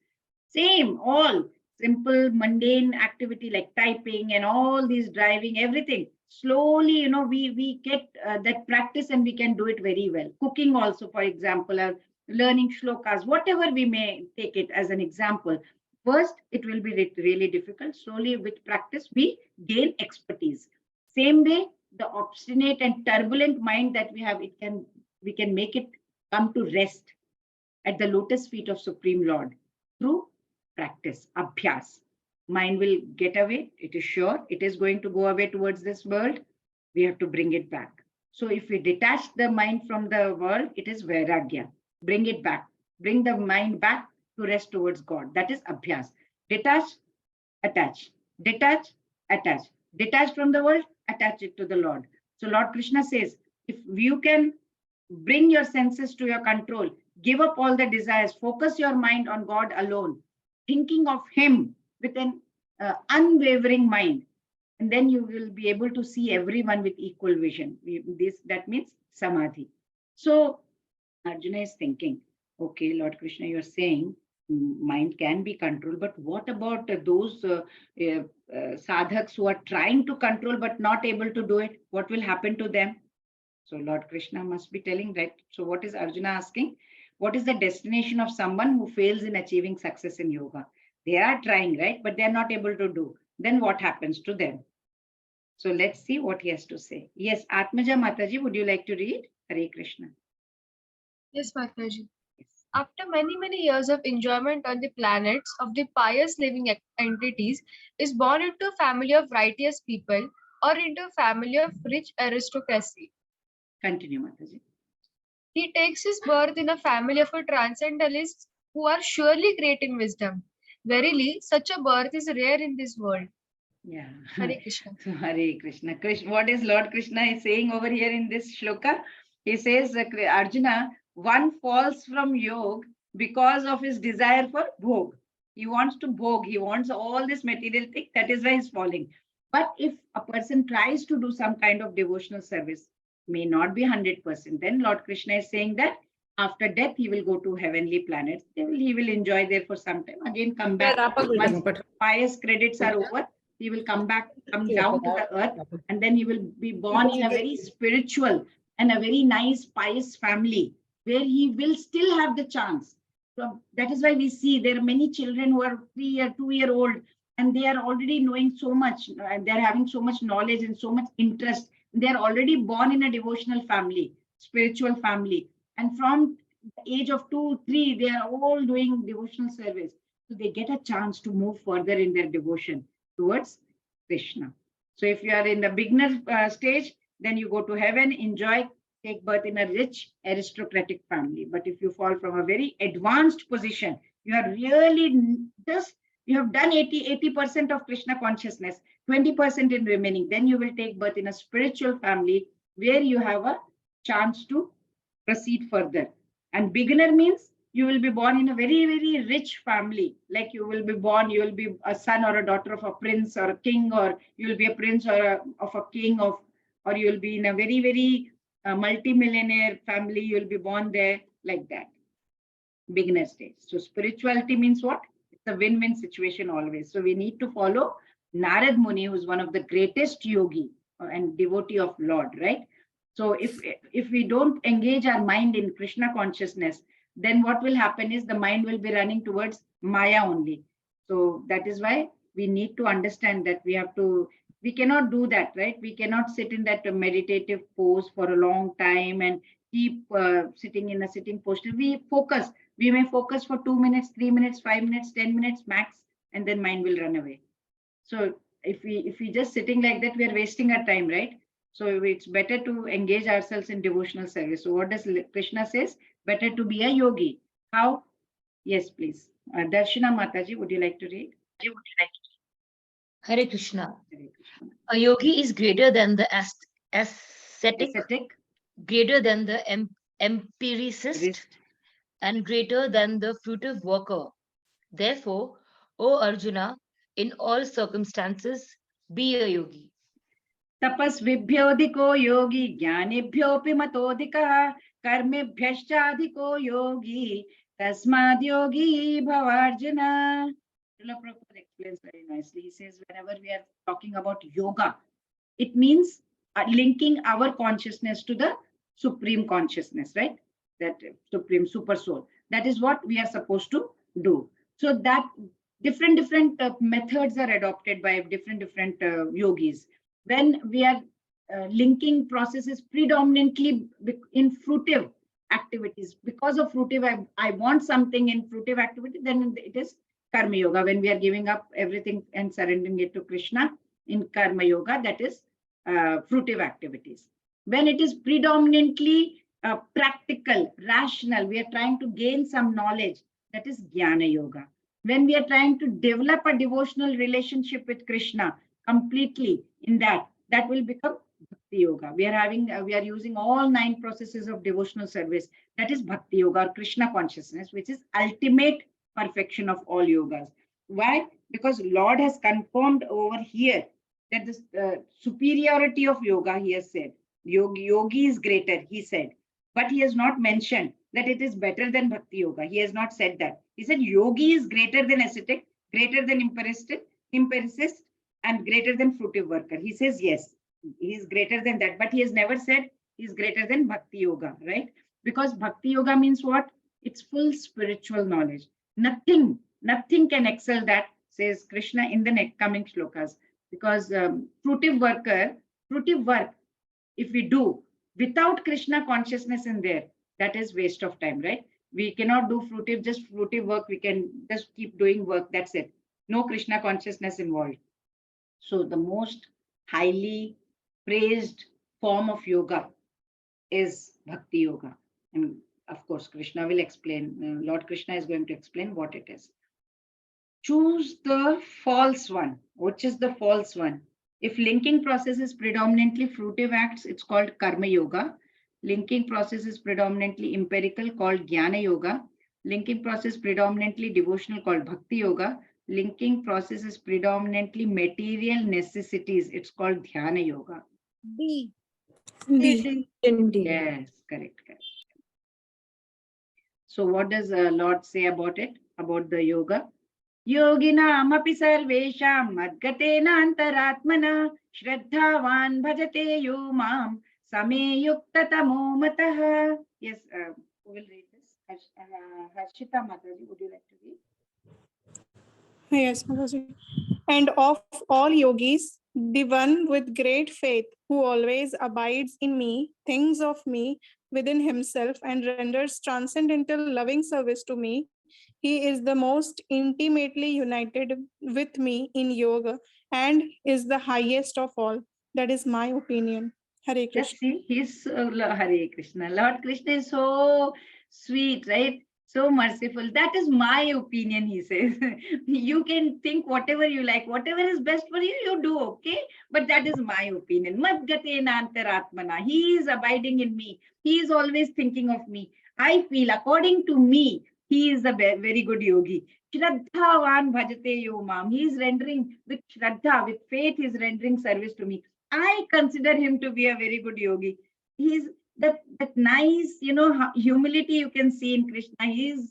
Same, all simple, mundane activity like typing and all these driving, everything. Slowly, we get that practice and we can do it very well. Cooking also, for example, or learning shlokas, whatever we may take it as an example. First, it will be really difficult. Slowly, with practice, we gain expertise. Same way, the obstinate and turbulent mind that we have, we can make it come to rest at the lotus feet of Supreme Lord through practice, abhyas. Mind will get away, it is sure. It is going to go away towards this world. We have to bring it back. So if we detach the mind from the world, it is vairagya. Bring it back. Bring the mind back to rest towards God. That is abhyas. Detach, attach. Detach, attach. Detach from the world, attach it to the Lord. So Lord Krishna says, if you can bring your senses to your control, give up all the desires, focus your mind on God alone, thinking of Him with an unwavering mind, and then you will be able to see everyone with equal vision. That means samadhi. So Arjuna is thinking, okay, Lord Krishna, you're saying mind can be controlled, but what about those sadhaks who are trying to control but not able to do it? What will happen to them? So Lord Krishna must be telling that. So what is Arjuna asking? What is the destination of someone who fails in achieving success in yoga? They are trying, right? But they are not able to do. Then what happens to them? So let's see what he has to say. Yes, Atmaja Mataji, would you like to read? Hare Krishna. Yes, Mataji. After many years of enjoyment on the planets of the pious living entities, is born into a family of righteous people or into a family of rich aristocracy. Continue, Mataji. He takes his birth in a family of a transcendentalists who are surely great in wisdom. Verily, such a birth is rare in this world. Yeah. Hare Krishna. So Hare Krishna. What is Lord Krishna is saying over here in this shloka? He says, Arjuna, one falls from yoga because of his desire for bhog. He wants to bhog. He wants all this material thing. That is why he's falling. But if a person tries to do some kind of devotional service, may not be 100%, then Lord Krishna is saying that after death, he will go to heavenly planets. He will enjoy there for some time. Again, come back. Once pious credits are over, he will come down to the earth, and then he will be born in a very spiritual and a very nice pious family where he will still have the chance. So that is why we see there are many children who are 2-year-old, and they are already knowing so much, and they're having so much knowledge and so much interest. They're already born in a devotional family, spiritual family. And from the age of 2, 3, they are all doing devotional service. So they get a chance to move further in their devotion towards Krishna. So if you are in the beginner stage, then you go to heaven, enjoy, take birth in a rich aristocratic family. But if you fall from a very advanced position, you are really just, you have done 80% of Krishna consciousness, 20% in remaining, then you will take birth in a spiritual family where you have a chance to proceed further. And beginner means you will be born in a very rich family. Like you will be a son or a daughter of a prince or a king, or you will be a prince of a king, or you will be in a very multi-millionaire family. You will be born there like that. Beginner stage. So spirituality means what? It's a win-win situation always. So we need to follow Narad Muni, who is one of the greatest yogi and devotee of Lord, right? So if we don't engage our mind in Krishna consciousness, then what will happen is the mind will be running towards Maya only. So that is why we need to understand that we cannot do that, right? We cannot sit in that meditative pose for a long time and keep sitting in a sitting posture. We may focus for 2 minutes, 3 minutes, 5 minutes, 10 minutes max, and then mind will run away. So if we just sitting like that, we are wasting our time, right? So it's better to engage ourselves in devotional service. So what does Krishna says? Better to be a yogi. How? Yes, please. Darshana Mataji, would you like to read? Hare Krishna. Hare Krishna. A yogi is greater than the ascetic, ascetic, greater than the empiricist, rest, and greater than the fruitive worker. Therefore, O Arjuna, in all circumstances, be a yogi. तपस्विभ्योऽधिको योगी ज्ञानिभ्योऽपि मतोऽधिकः कर्मेभ्यश्चाधिको योगी तस्माद् योगी भवार्जुन. Srila Prabhupada explains very nicely. He says whenever we are talking about yoga, it means linking our consciousness to the supreme consciousness, right? That supreme super soul. That is what we are supposed to do. So that different methods are adopted by different yogis. When we are linking processes predominantly in fruitive activities, because of fruitive, I want something in fruitive activity, then it is karma yoga. When we are giving up everything and surrendering it to Krishna in karma yoga, that is fruitive activities. When it is predominantly practical, rational, we are trying to gain some knowledge, that is jnana yoga. When we are trying to develop a devotional relationship with Krishna completely in that will become bhakti yoga. We are using all 9 processes of devotional service. That is bhakti yoga or Krishna consciousness, which is ultimate perfection of all yogas. Why? Because Lord has confirmed over here that the superiority of yoga, he has said. Yogi is greater, he said. But he has not mentioned that it is better than bhakti yoga. He has not said that. He said yogi is greater than ascetic, greater than empiricist, and greater than fruitive worker. He says yes, he is greater than that. But he has never said he is greater than bhakti yoga, right? Because bhakti yoga means what? It's full spiritual knowledge. Nothing can excel that, says Krishna in the coming shlokas. Because fruitive work, if we do without Krishna consciousness in there, that is waste of time, right? We cannot do fruitive work. We can just keep doing work. That's it. No Krishna consciousness involved. So the most highly praised form of yoga is bhakti yoga. And of course, Krishna will explain. Lord Krishna is going to explain what it is. Choose the false one. Which is the false one? If linking process is predominantly fruitive acts, it's called karma yoga. Linking process is predominantly empirical, called jnana yoga. Linking process predominantly devotional, called bhakti yoga. Linking process is predominantly material necessities, it's called dhyana yoga. D. Indeed. Yes, correct. So what does Lord say about it, about the yoga? Yoginam api sarvesham madgatena antaratmana shraddhavan bhajate yo mam same yukta tamo matah. Yes, who will read this? Harshita Mataji, would you like to read? Yes, Mataji. And of all yogis, the one with great faith who always abides in me, thinks of me within himself, and renders transcendental loving service to me, he is the most intimately united with me in yoga and is the highest of all. That is my opinion. Hare Krishna. Just see, he's Hare Krishna. Lord Krishna is so sweet, right? So merciful. That is my opinion, he says. You can think whatever you like, whatever is best for you, you do, okay? But that is my opinion. Madgatena antaratmana. He is abiding in me. He is always thinking of me. I feel, according to me, he is a very good yogi. Shraddhavan bhajate yo mam. He is rendering with Shraddha, with faith, he is rendering service to me. I consider him to be a very good yogi. He's that nice, humility you can see in Krishna. He's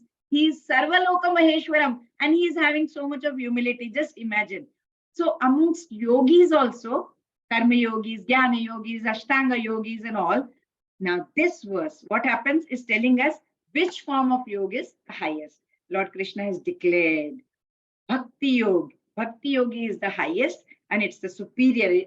Sarvaloka Maheshwaram, and he's having so much of humility. Just imagine. So amongst yogis also, karma yogis, jnana yogis, ashtanga yogis, and all. Now this verse, what happens is telling us which form of yoga is the highest. Lord Krishna has declared Bhakti Yoga. Bhakti Yogi is the highest and it's the superior.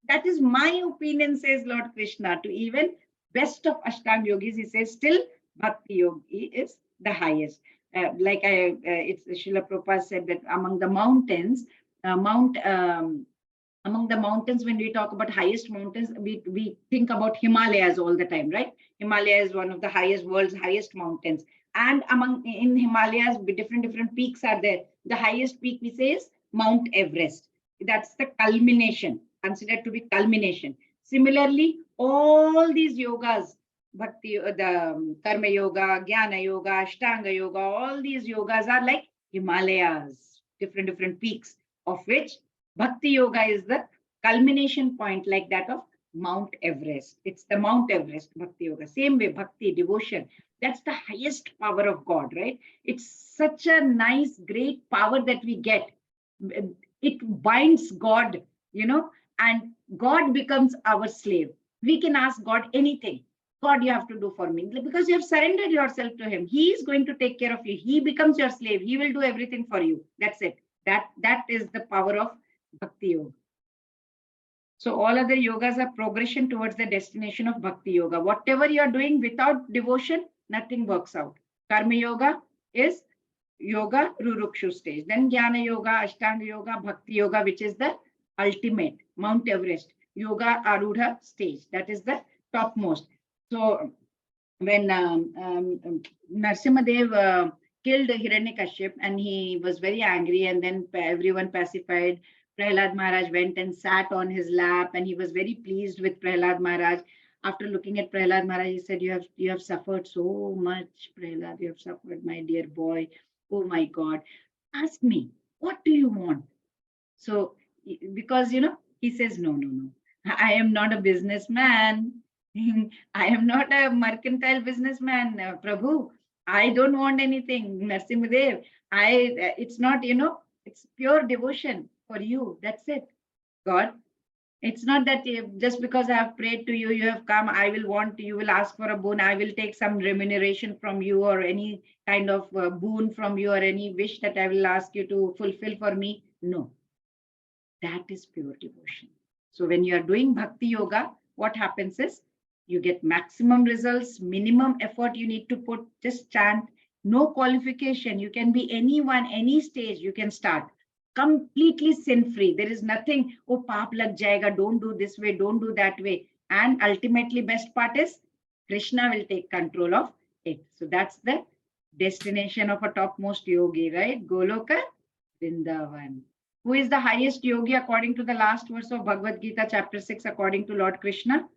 That is my opinion, says Lord Krishna, to even best of Ashtanga Yogis. He says still Bhakti Yogi is the highest. It's Srila Prabhupada said that among the mountains, among the mountains, when we talk about highest mountains, we think about Himalayas all the time, right? Himalaya is one of the world's highest mountains. And in Himalayas, different peaks are there. The highest peak we say is Mount Everest. That's the culmination, considered to be culmination. Similarly, all these yogas, bhakti, the karma yoga, jnana yoga, ashtanga yoga, all these yogas are like Himalayas, different peaks, of which bhakti yoga is the culmination point, like that of Mount Everest. It's the Mount Everest, bhakti yoga. Same way, bhakti, devotion, that's the highest power of God, right? It's such a nice, great power that we get. It binds God, and God becomes our slave. We can ask God anything. God, you have to do for me, because you have surrendered yourself to Him. He is going to take care of you. He becomes your slave. He will do everything for you. That's it. That is the power of Bhakti Yoga. So all other yogas are progression towards the destination of Bhakti Yoga. Whatever you are doing without devotion, nothing works out. Karma Yoga is yoga rurukshu stage. Then Jnana Yoga, Ashtanga Yoga, Bhakti Yoga, which is the ultimate, Mount Everest, Yoga Arudha stage. That is the topmost. So when Narsimhadev killed Hiranyakashyap and he was very angry, and then everyone pacified, Prahlad Maharaj went and sat on his lap, and he was very pleased with Prahlad Maharaj. After looking at Prahlad Maharaj, he said, you have suffered so much, Prahlad. You have suffered, my dear boy. Oh my God. Ask me, what do you want? So, because, he says, no. I am not a businessman. I am not a mercantile businessman, Prabhu. I don't want anything, Narsimhadev. It's not, it's pure devotion for you. That's it, God. It's not that just because I have prayed to you, you have come, you will ask for a boon, I will take some remuneration from you, or any kind of boon from you, or any wish that I will ask you to fulfill for me. No, that is pure devotion. So when you are doing Bhakti Yoga, what happens is you get maximum results, minimum effort you need to put, just chant, no qualification. You can be anyone, any stage, you can start. Completely sin-free. There is nothing, oh, paap lag jayega, don't do this way, don't do that way. And ultimately, best part is Krishna will take control of it. So that's the destination of a topmost yogi, right? Goloka Vrindavan. Who is the highest yogi according to the last verse of Bhagavad Gita, chapter 6, according to Lord Krishna?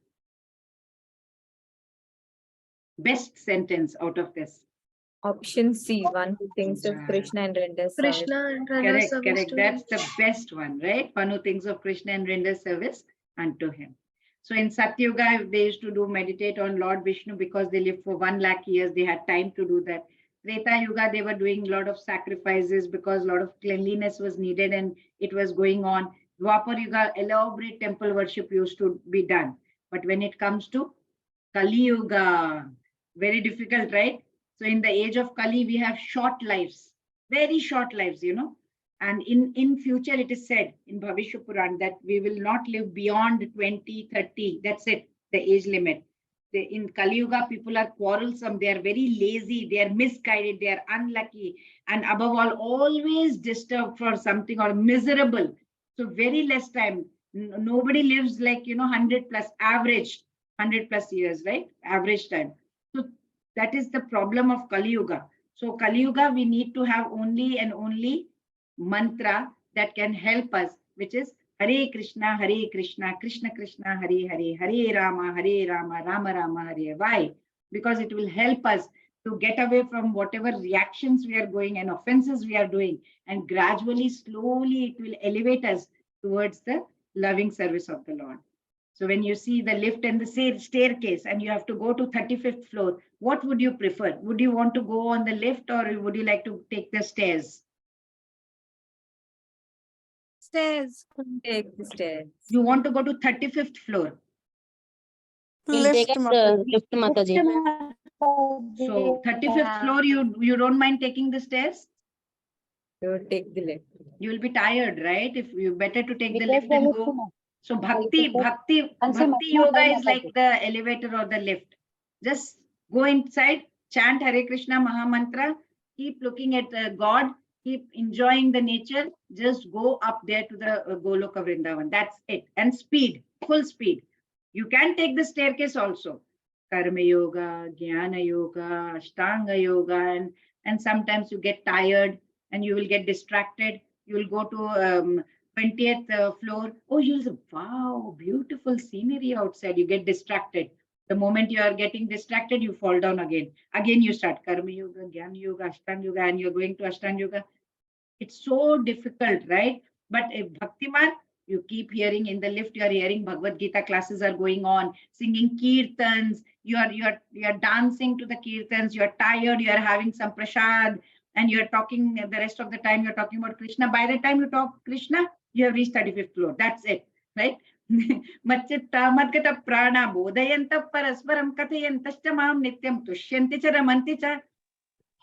Best sentence out of this. Option C, one who thinks of Krishna and renders service. Krishna and renders service Correct. to That's him. the best one, right? One who thinks of Krishna and renders service unto him. So in Satyuga, they used to meditate on Lord Vishnu because they lived for 1 lakh years. They had time to do that. Treta Yuga, they were doing a lot of sacrifices because a lot of cleanliness was needed and it was going on. Dwapar Yuga, elaborate temple worship used to be done. But when it comes to Kali Yuga, very difficult, right? So in the age of Kali, we have short lives, very short lives, And in future, it is said in Bhavishya Puran that we will not live beyond 20, 30. That's it, the age limit. In Kali Yuga, people are quarrelsome. They are very lazy. They are misguided. They are unlucky. And above all, always disturbed for something or miserable. So very less time. Nobody lives like, 100 plus average, 100 plus years, right? Average time. So that is the problem of Kali Yuga. So Kali Yuga, we need to have only and only mantra that can help us, which is Hare Krishna, Krishna Krishna, Hare Hare, Hare Rama, Rama Rama, Hare. Why? Because it will help us to get away from whatever reactions we are going and offenses we are doing, and gradually, slowly, it will elevate us towards the loving service of the Lord. So when you see the lift and the staircase and you have to go to 35th floor, what would you prefer? Would you want to go on the lift, or would you like to take the stairs? Stairs. Take the stairs. You want to go to 35th floor. We'll take Lift, up the lift, Mataji. So 35th floor, you don't mind taking the stairs? So take the lift. You will be tired, right? If you better to take the We lift take the and lift, go. ma'am. So Bhakti Yoga is like the elevator or the lift. Just go inside, chant Hare Krishna Maha Mantra, keep looking at God, keep enjoying the nature, just go up there to the Goloka Vrindavan. That's it. And speed, full speed. You can take the staircase also. Karma Yoga, Jnana Yoga, Ashtanga Yoga, and sometimes you get tired and you will get distracted. You will go to 20th floor. Oh, you'll say, wow, beautiful scenery outside. You get distracted. The moment you are getting distracted, you fall down again. Again, you start Karma Yoga, Jnana Yoga, Ashtanga Yoga, and you're going to Ashtanga Yoga. It's so difficult, right? But if Bhaktiman, you keep hearing in the lift, you are hearing Bhagavad Gita classes are going on, singing kirtans, you are dancing to the kirtans, you are tired, you are having some prasad, and you are talking the rest of the time, you're talking about Krishna. By the time you talk Krishna, you have reached 35th floor. That's it, right? Matchitta madgata prana bodhayanta parasparam kathayantascha mam nityam tushyanti cha ramanti cha.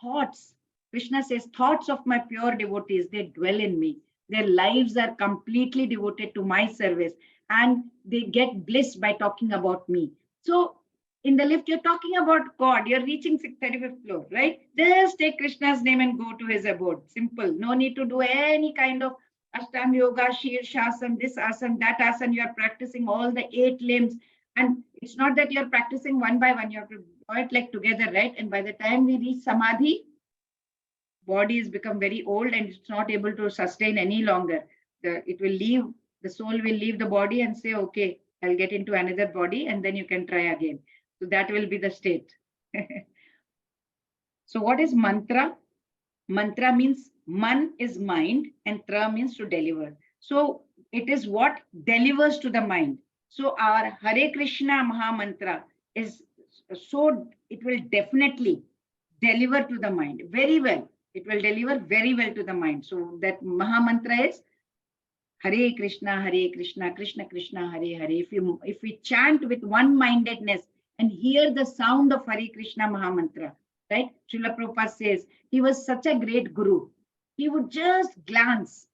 Thoughts. Krishna says, thoughts of my pure devotees, they dwell in me. Their lives are completely devoted to my service and they get bliss by talking about me. So in the lift, you're talking about God. You're reaching 35th floor, right? Just take Krishna's name and go to his abode. Simple. No need to do any kind of Ashtanga Yoga, Shirshasana, this asana, that asana. You are practicing all the 8 limbs. And it's not that you're practicing one by one. You have to do it like together, right? And by the time we reach Samadhi, body has become very old and it's not able to sustain any longer. It will leave, the soul will leave the body and say, okay, I'll get into another body and then you can try again. So that will be the state. So what is mantra? Mantra means man is mind and tra means to deliver. So it is what delivers to the mind. So our Hare Krishna Maha Mantra is so, it will definitely deliver to the mind very well. It will deliver very well to the mind. So that Maha Mantra is Hare Krishna, Krishna Krishna, Hare Hare. If we chant with one-mindedness and hear the sound of Hare Krishna Maha Mantra, right? Srila Prabhupada says he was such a great guru. He would just glance,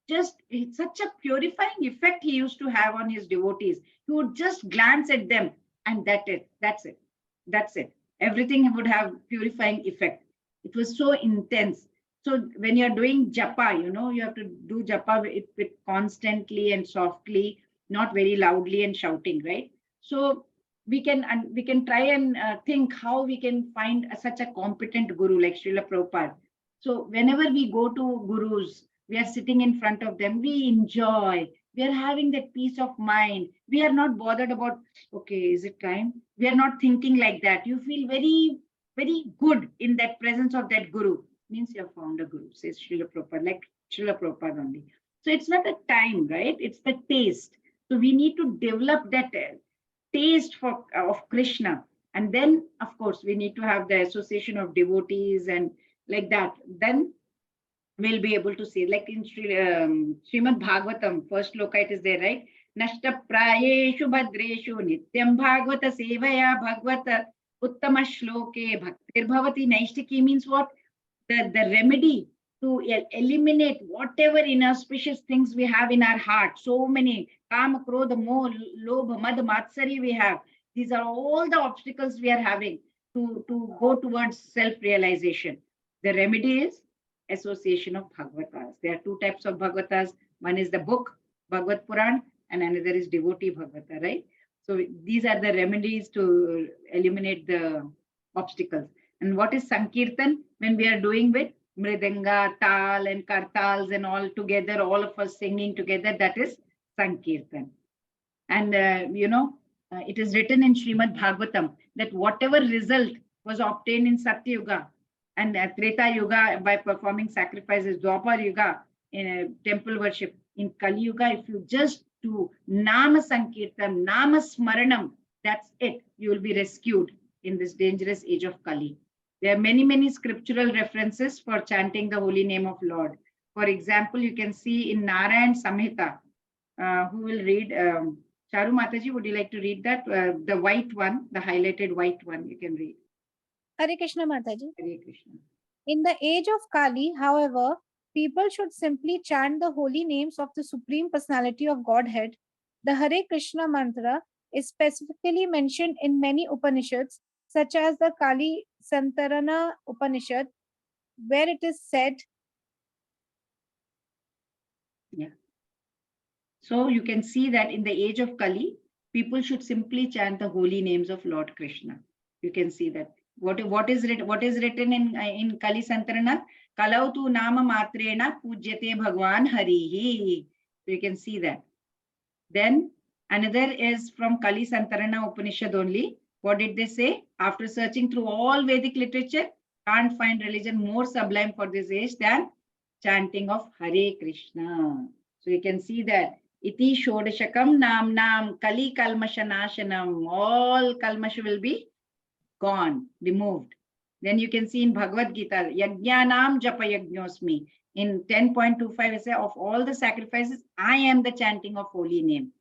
it's such a purifying effect he used to have on his devotees. He would just glance at them and that's it. Everything would have purifying effect. It was so intense. So when you're doing japa, you have to do japa with constantly and softly, not very loudly and shouting, right? So we can try and think how we can find such a competent guru like Srila Prabhupada. So whenever we go to gurus, we are sitting in front of them, we enjoy, we are having that peace of mind. We are not bothered about, okay, is it time? We are not thinking like that. You feel very, very good in that presence of that guru. Means you have found a guru, says Srila Prabhupada, like Srila Prabhupada only. So it's not a time, right? It's the taste. So we need to develop that taste of Krishna. And then, of course, we need to have the association of devotees and like that. Then we'll be able to see, like in Srimad Bhagavatam, first sloka it is there, right? Nashta prayeshu bhadreshu nityam bhagavata sevaya bhagavata uttama shloke bhaktir bhavati naishtiki means what? The remedy to eliminate whatever inauspicious things we have in our heart. So many kama, krodha, moh, lobha, mad, matsari we have. These are all the obstacles we are having to go towards self-realization. The remedy is association of Bhagavatas. There are 2 types of Bhagavatas. One is the book, Bhagavad Puran, and another is devotee Bhagavata, right? So these are the remedies to eliminate the obstacles. And what is Sankirtan? When we are doing with Mridanga, Tal and Kartals and all together, all of us singing together, that is Sankirtan. And it is written in Srimad Bhagavatam that whatever result was obtained in Satya Yuga and Treta Yuga by performing sacrifices, Dwapar Yuga in temple worship, in Kali Yuga, if you just do Nama Sankirtan, Nama Smaranam, that's it. You will be rescued in this dangerous age of Kali. There are many, many scriptural references for chanting the holy name of Lord. For example, you can see in Narayan Samhita, who will read, Charu Mataji, would you like to read that? The white one, the highlighted white one, you can read. Hare Krishna Mataji. Hare Krishna. In the age of Kali, however, people should simply chant the holy names of the Supreme Personality of Godhead. The Hare Krishna mantra is specifically mentioned in many Upanishads, such as the Kali Santarana Upanishad, where it is said. Yeah. So you can see that in the age of Kali, people should simply chant the holy names of Lord Krishna. You can see that. What is written in Kali Santarana? Kalautu nama matrena pujyate bhagwan harihi. So you can see that. Then another is from Kali Santarana Upanishad only. What did they say? After searching through all Vedic literature, can't find religion more sublime for this age than chanting of Hare Krishna. So you can see that. Iti Shodashakam Nam Nam Kali Kalmashanashanam. All Kalmasha will be gone, removed. Then you can see in Bhagavad Gita, Yajnanam Japa Yajnosmi. In 10.25, it says, of all the sacrifices, I am the chanting of holy name.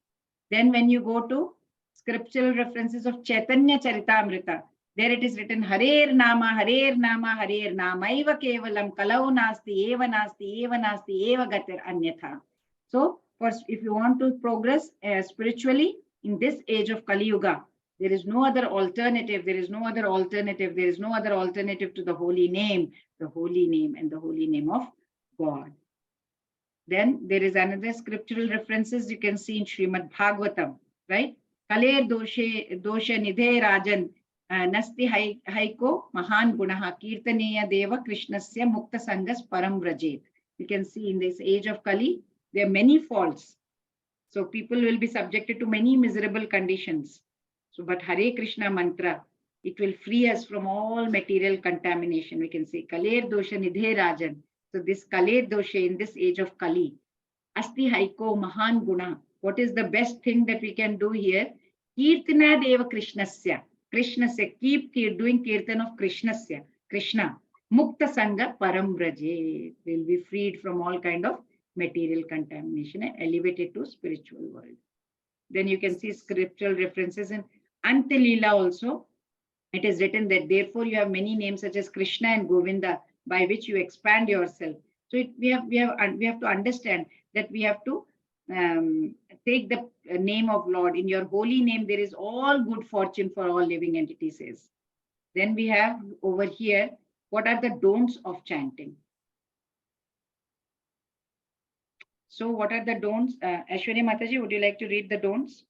Then when you go to scriptural references of Chaitanya Charitamrita, there it is written, Harer Nama, Harer Nama, Harer Nama, Eva Kevalam, Kalau Nasti, Eva Nasti, Eva Nasti, Eva Gatir Anyatha. So, first, if you want to progress spiritually in this age of Kali Yuga, there is no other alternative. There is no other alternative. There is no other alternative to the holy name and the holy name of God. Then there is another scriptural references you can see in Srimad Bhagavatam, right? Kaler dosha nidhe rajan nasti haiko mahan gunaha kirtaneya deva krishnasya mukta sangas param vrajet. You can see in this age of Kali, there are many faults. So people will be subjected to many miserable conditions. So, but Hare Krishna mantra, it will free us from all material contamination. We can say Kaler dosha nidhe rajan. So this Kaler dosha in this age of Kali, asti haiko mahan guna. What is the best thing that we can do here? Kirtana deva krishnasya. Krishnasya, keep doing kirtan of krishnasya. Krishna. Mukta sanga param vraje. Will be freed from all kind of material contamination and elevated to spiritual world. Then you can see scriptural references in Antilila also. It is written that therefore you have many names such as Krishna and Govinda by which you expand yourself. So we have to understand that we have to take the name of Lord. In your holy name, there is all good fortune for all living entities. Says. Then we have over here, what are the don'ts of chanting? So what are the don'ts? Aishwarya Mataji, would you like to read the don'ts?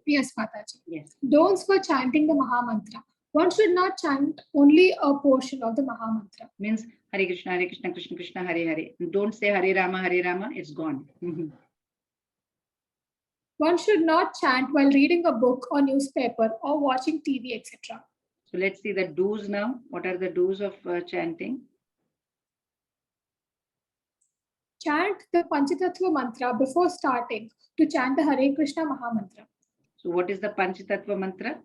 Yes, Mataji. Yes. Don'ts for chanting the Maha Mantra. One should not chant only a portion of the Maha Mantra. Means Hare Krishna, Krishna Krishna, Hare Hare. Don't say Hare Rama, it's gone. One should not chant while reading a book or newspaper or watching TV, etc. So let's see the do's now. What are the do's of chanting? Chant the Panchatattva mantra before starting to chant the Hare Krishna Maha Mantra. So what is the Panchatattva mantra?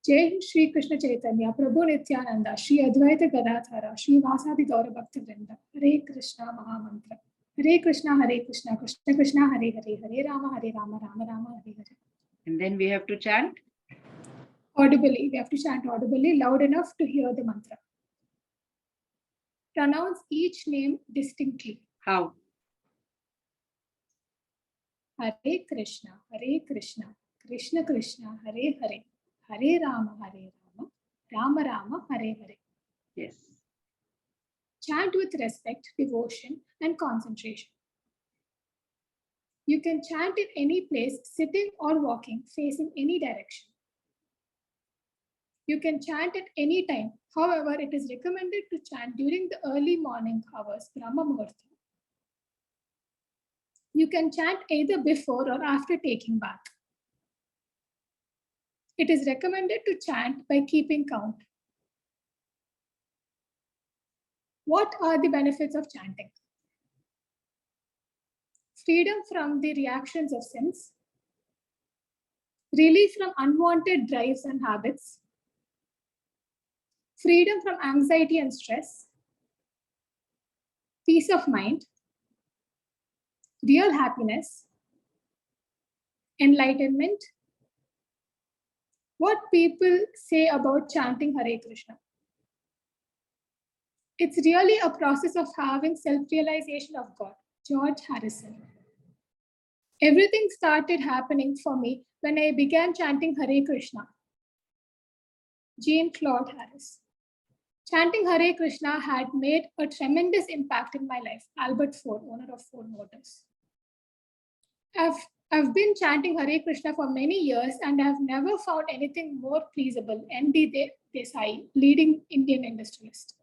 Jai Shri Krishna Chaitanya, Prabhu Nityananda, Shri Advaita Gadadhara, Shri Vasadi Gaura Bhakta Vrinda, Hare Krishna Maha Mantra. Hare Krishna, Krishna Krishna, Hare Hare, Hare Rama, Rama Rama, Hare Hare. And then we have to chant? Audibly. We have to chant audibly, loud enough to hear the mantra. Pronounce each name distinctly. How? Hare Krishna, Krishna Krishna, Hare Hare, Hare Rama, Rama Rama, Hare Hare. Yes. Chant with respect, devotion, and concentration. You can chant in any place, sitting or walking, facing any direction. You can chant at any time. However, it is recommended to chant during the early morning hours, Brahma Muhurta. You can chant either before or after taking bath. It is recommended to chant by keeping count. What are the benefits of chanting? Freedom from the reactions of sins, relief from unwanted drives and habits, freedom from anxiety and stress, peace of mind, real happiness, enlightenment. What people say about chanting Hare Krishna? It's really a process of having self-realization of God. George Harrison. Everything started happening for me when I began chanting Hare Krishna. Jean-Claude Harris. Chanting Hare Krishna had made a tremendous impact in my life. Albert Ford, owner of Ford Motors. I've been chanting Hare Krishna for many years and I've never found anything more pleasable. N.D. Desai, leading Indian industrialist.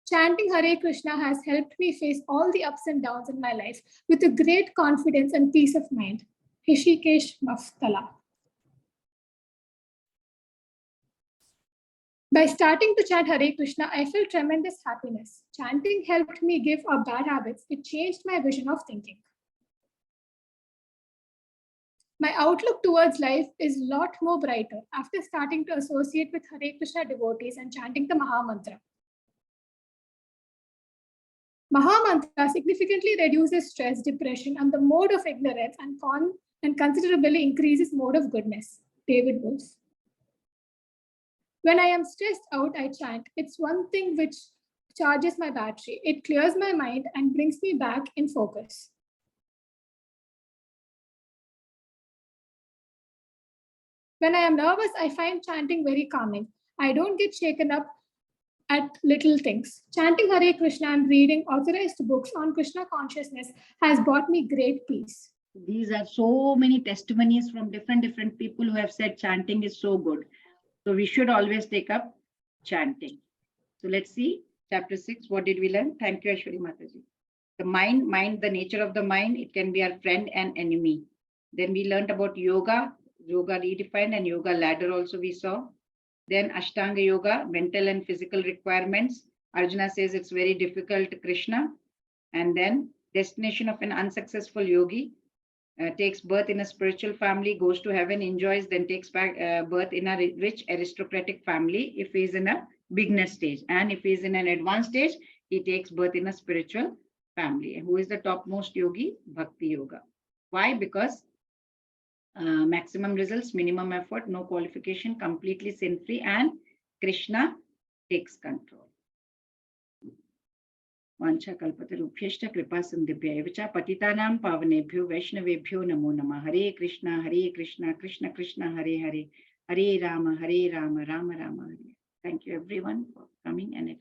Chanting Hare Krishna has helped me face all the ups and downs in my life with a great confidence and peace of mind. Rishikesh Maftala. By starting to chant Hare Krishna, I felt tremendous happiness. Chanting helped me give up bad habits. It changed my vision of thinking. My outlook towards life is a lot more brighter after starting to associate with Hare Krishna devotees and chanting the Maha Mantra. Maha Mantra significantly reduces stress, depression, and the mode of ignorance and considerably increases mode of goodness. David Wolf. When I am stressed out, I chant. It's one thing which charges my battery. It clears my mind and brings me back in focus. When I am nervous, I find chanting very calming. I don't get shaken up at little things. Chanting Hare Krishna and reading authorized books on Krishna consciousness has brought me great peace. These are so many testimonies from different people who have said chanting is so good. So we should always take up chanting. So let's see chapter 6. What did we learn? Thank you, Ashwari Mataji. The mind, the nature of the mind, it can be our friend and enemy. Then we learned about yoga redefined, and yoga ladder also we saw. Then Ashtanga Yoga, mental and physical requirements. Arjuna says it's very difficult, Krishna. And then destination of an unsuccessful yogi. Takes birth in a spiritual family, goes to heaven, enjoys, then takes back birth in a rich aristocratic family if he is in a beginner stage. And if he is in an advanced stage, he takes birth in a spiritual family. And who is the topmost yogi? Bhakti Yoga. Why? Because maximum results, minimum effort, no qualification, completely sin-free, and Krishna takes control. वांछा कल्पतरुभ्यश्च कृपा सिन्धुभ्यैव च पतितानां पावनेभ्यो वैष्णवेभ्यो नमो नमः. हरे कृष्णा कृष्ण कृष्ण हरे हरे, हरे राम राम राम हरे. Thank you everyone for coming and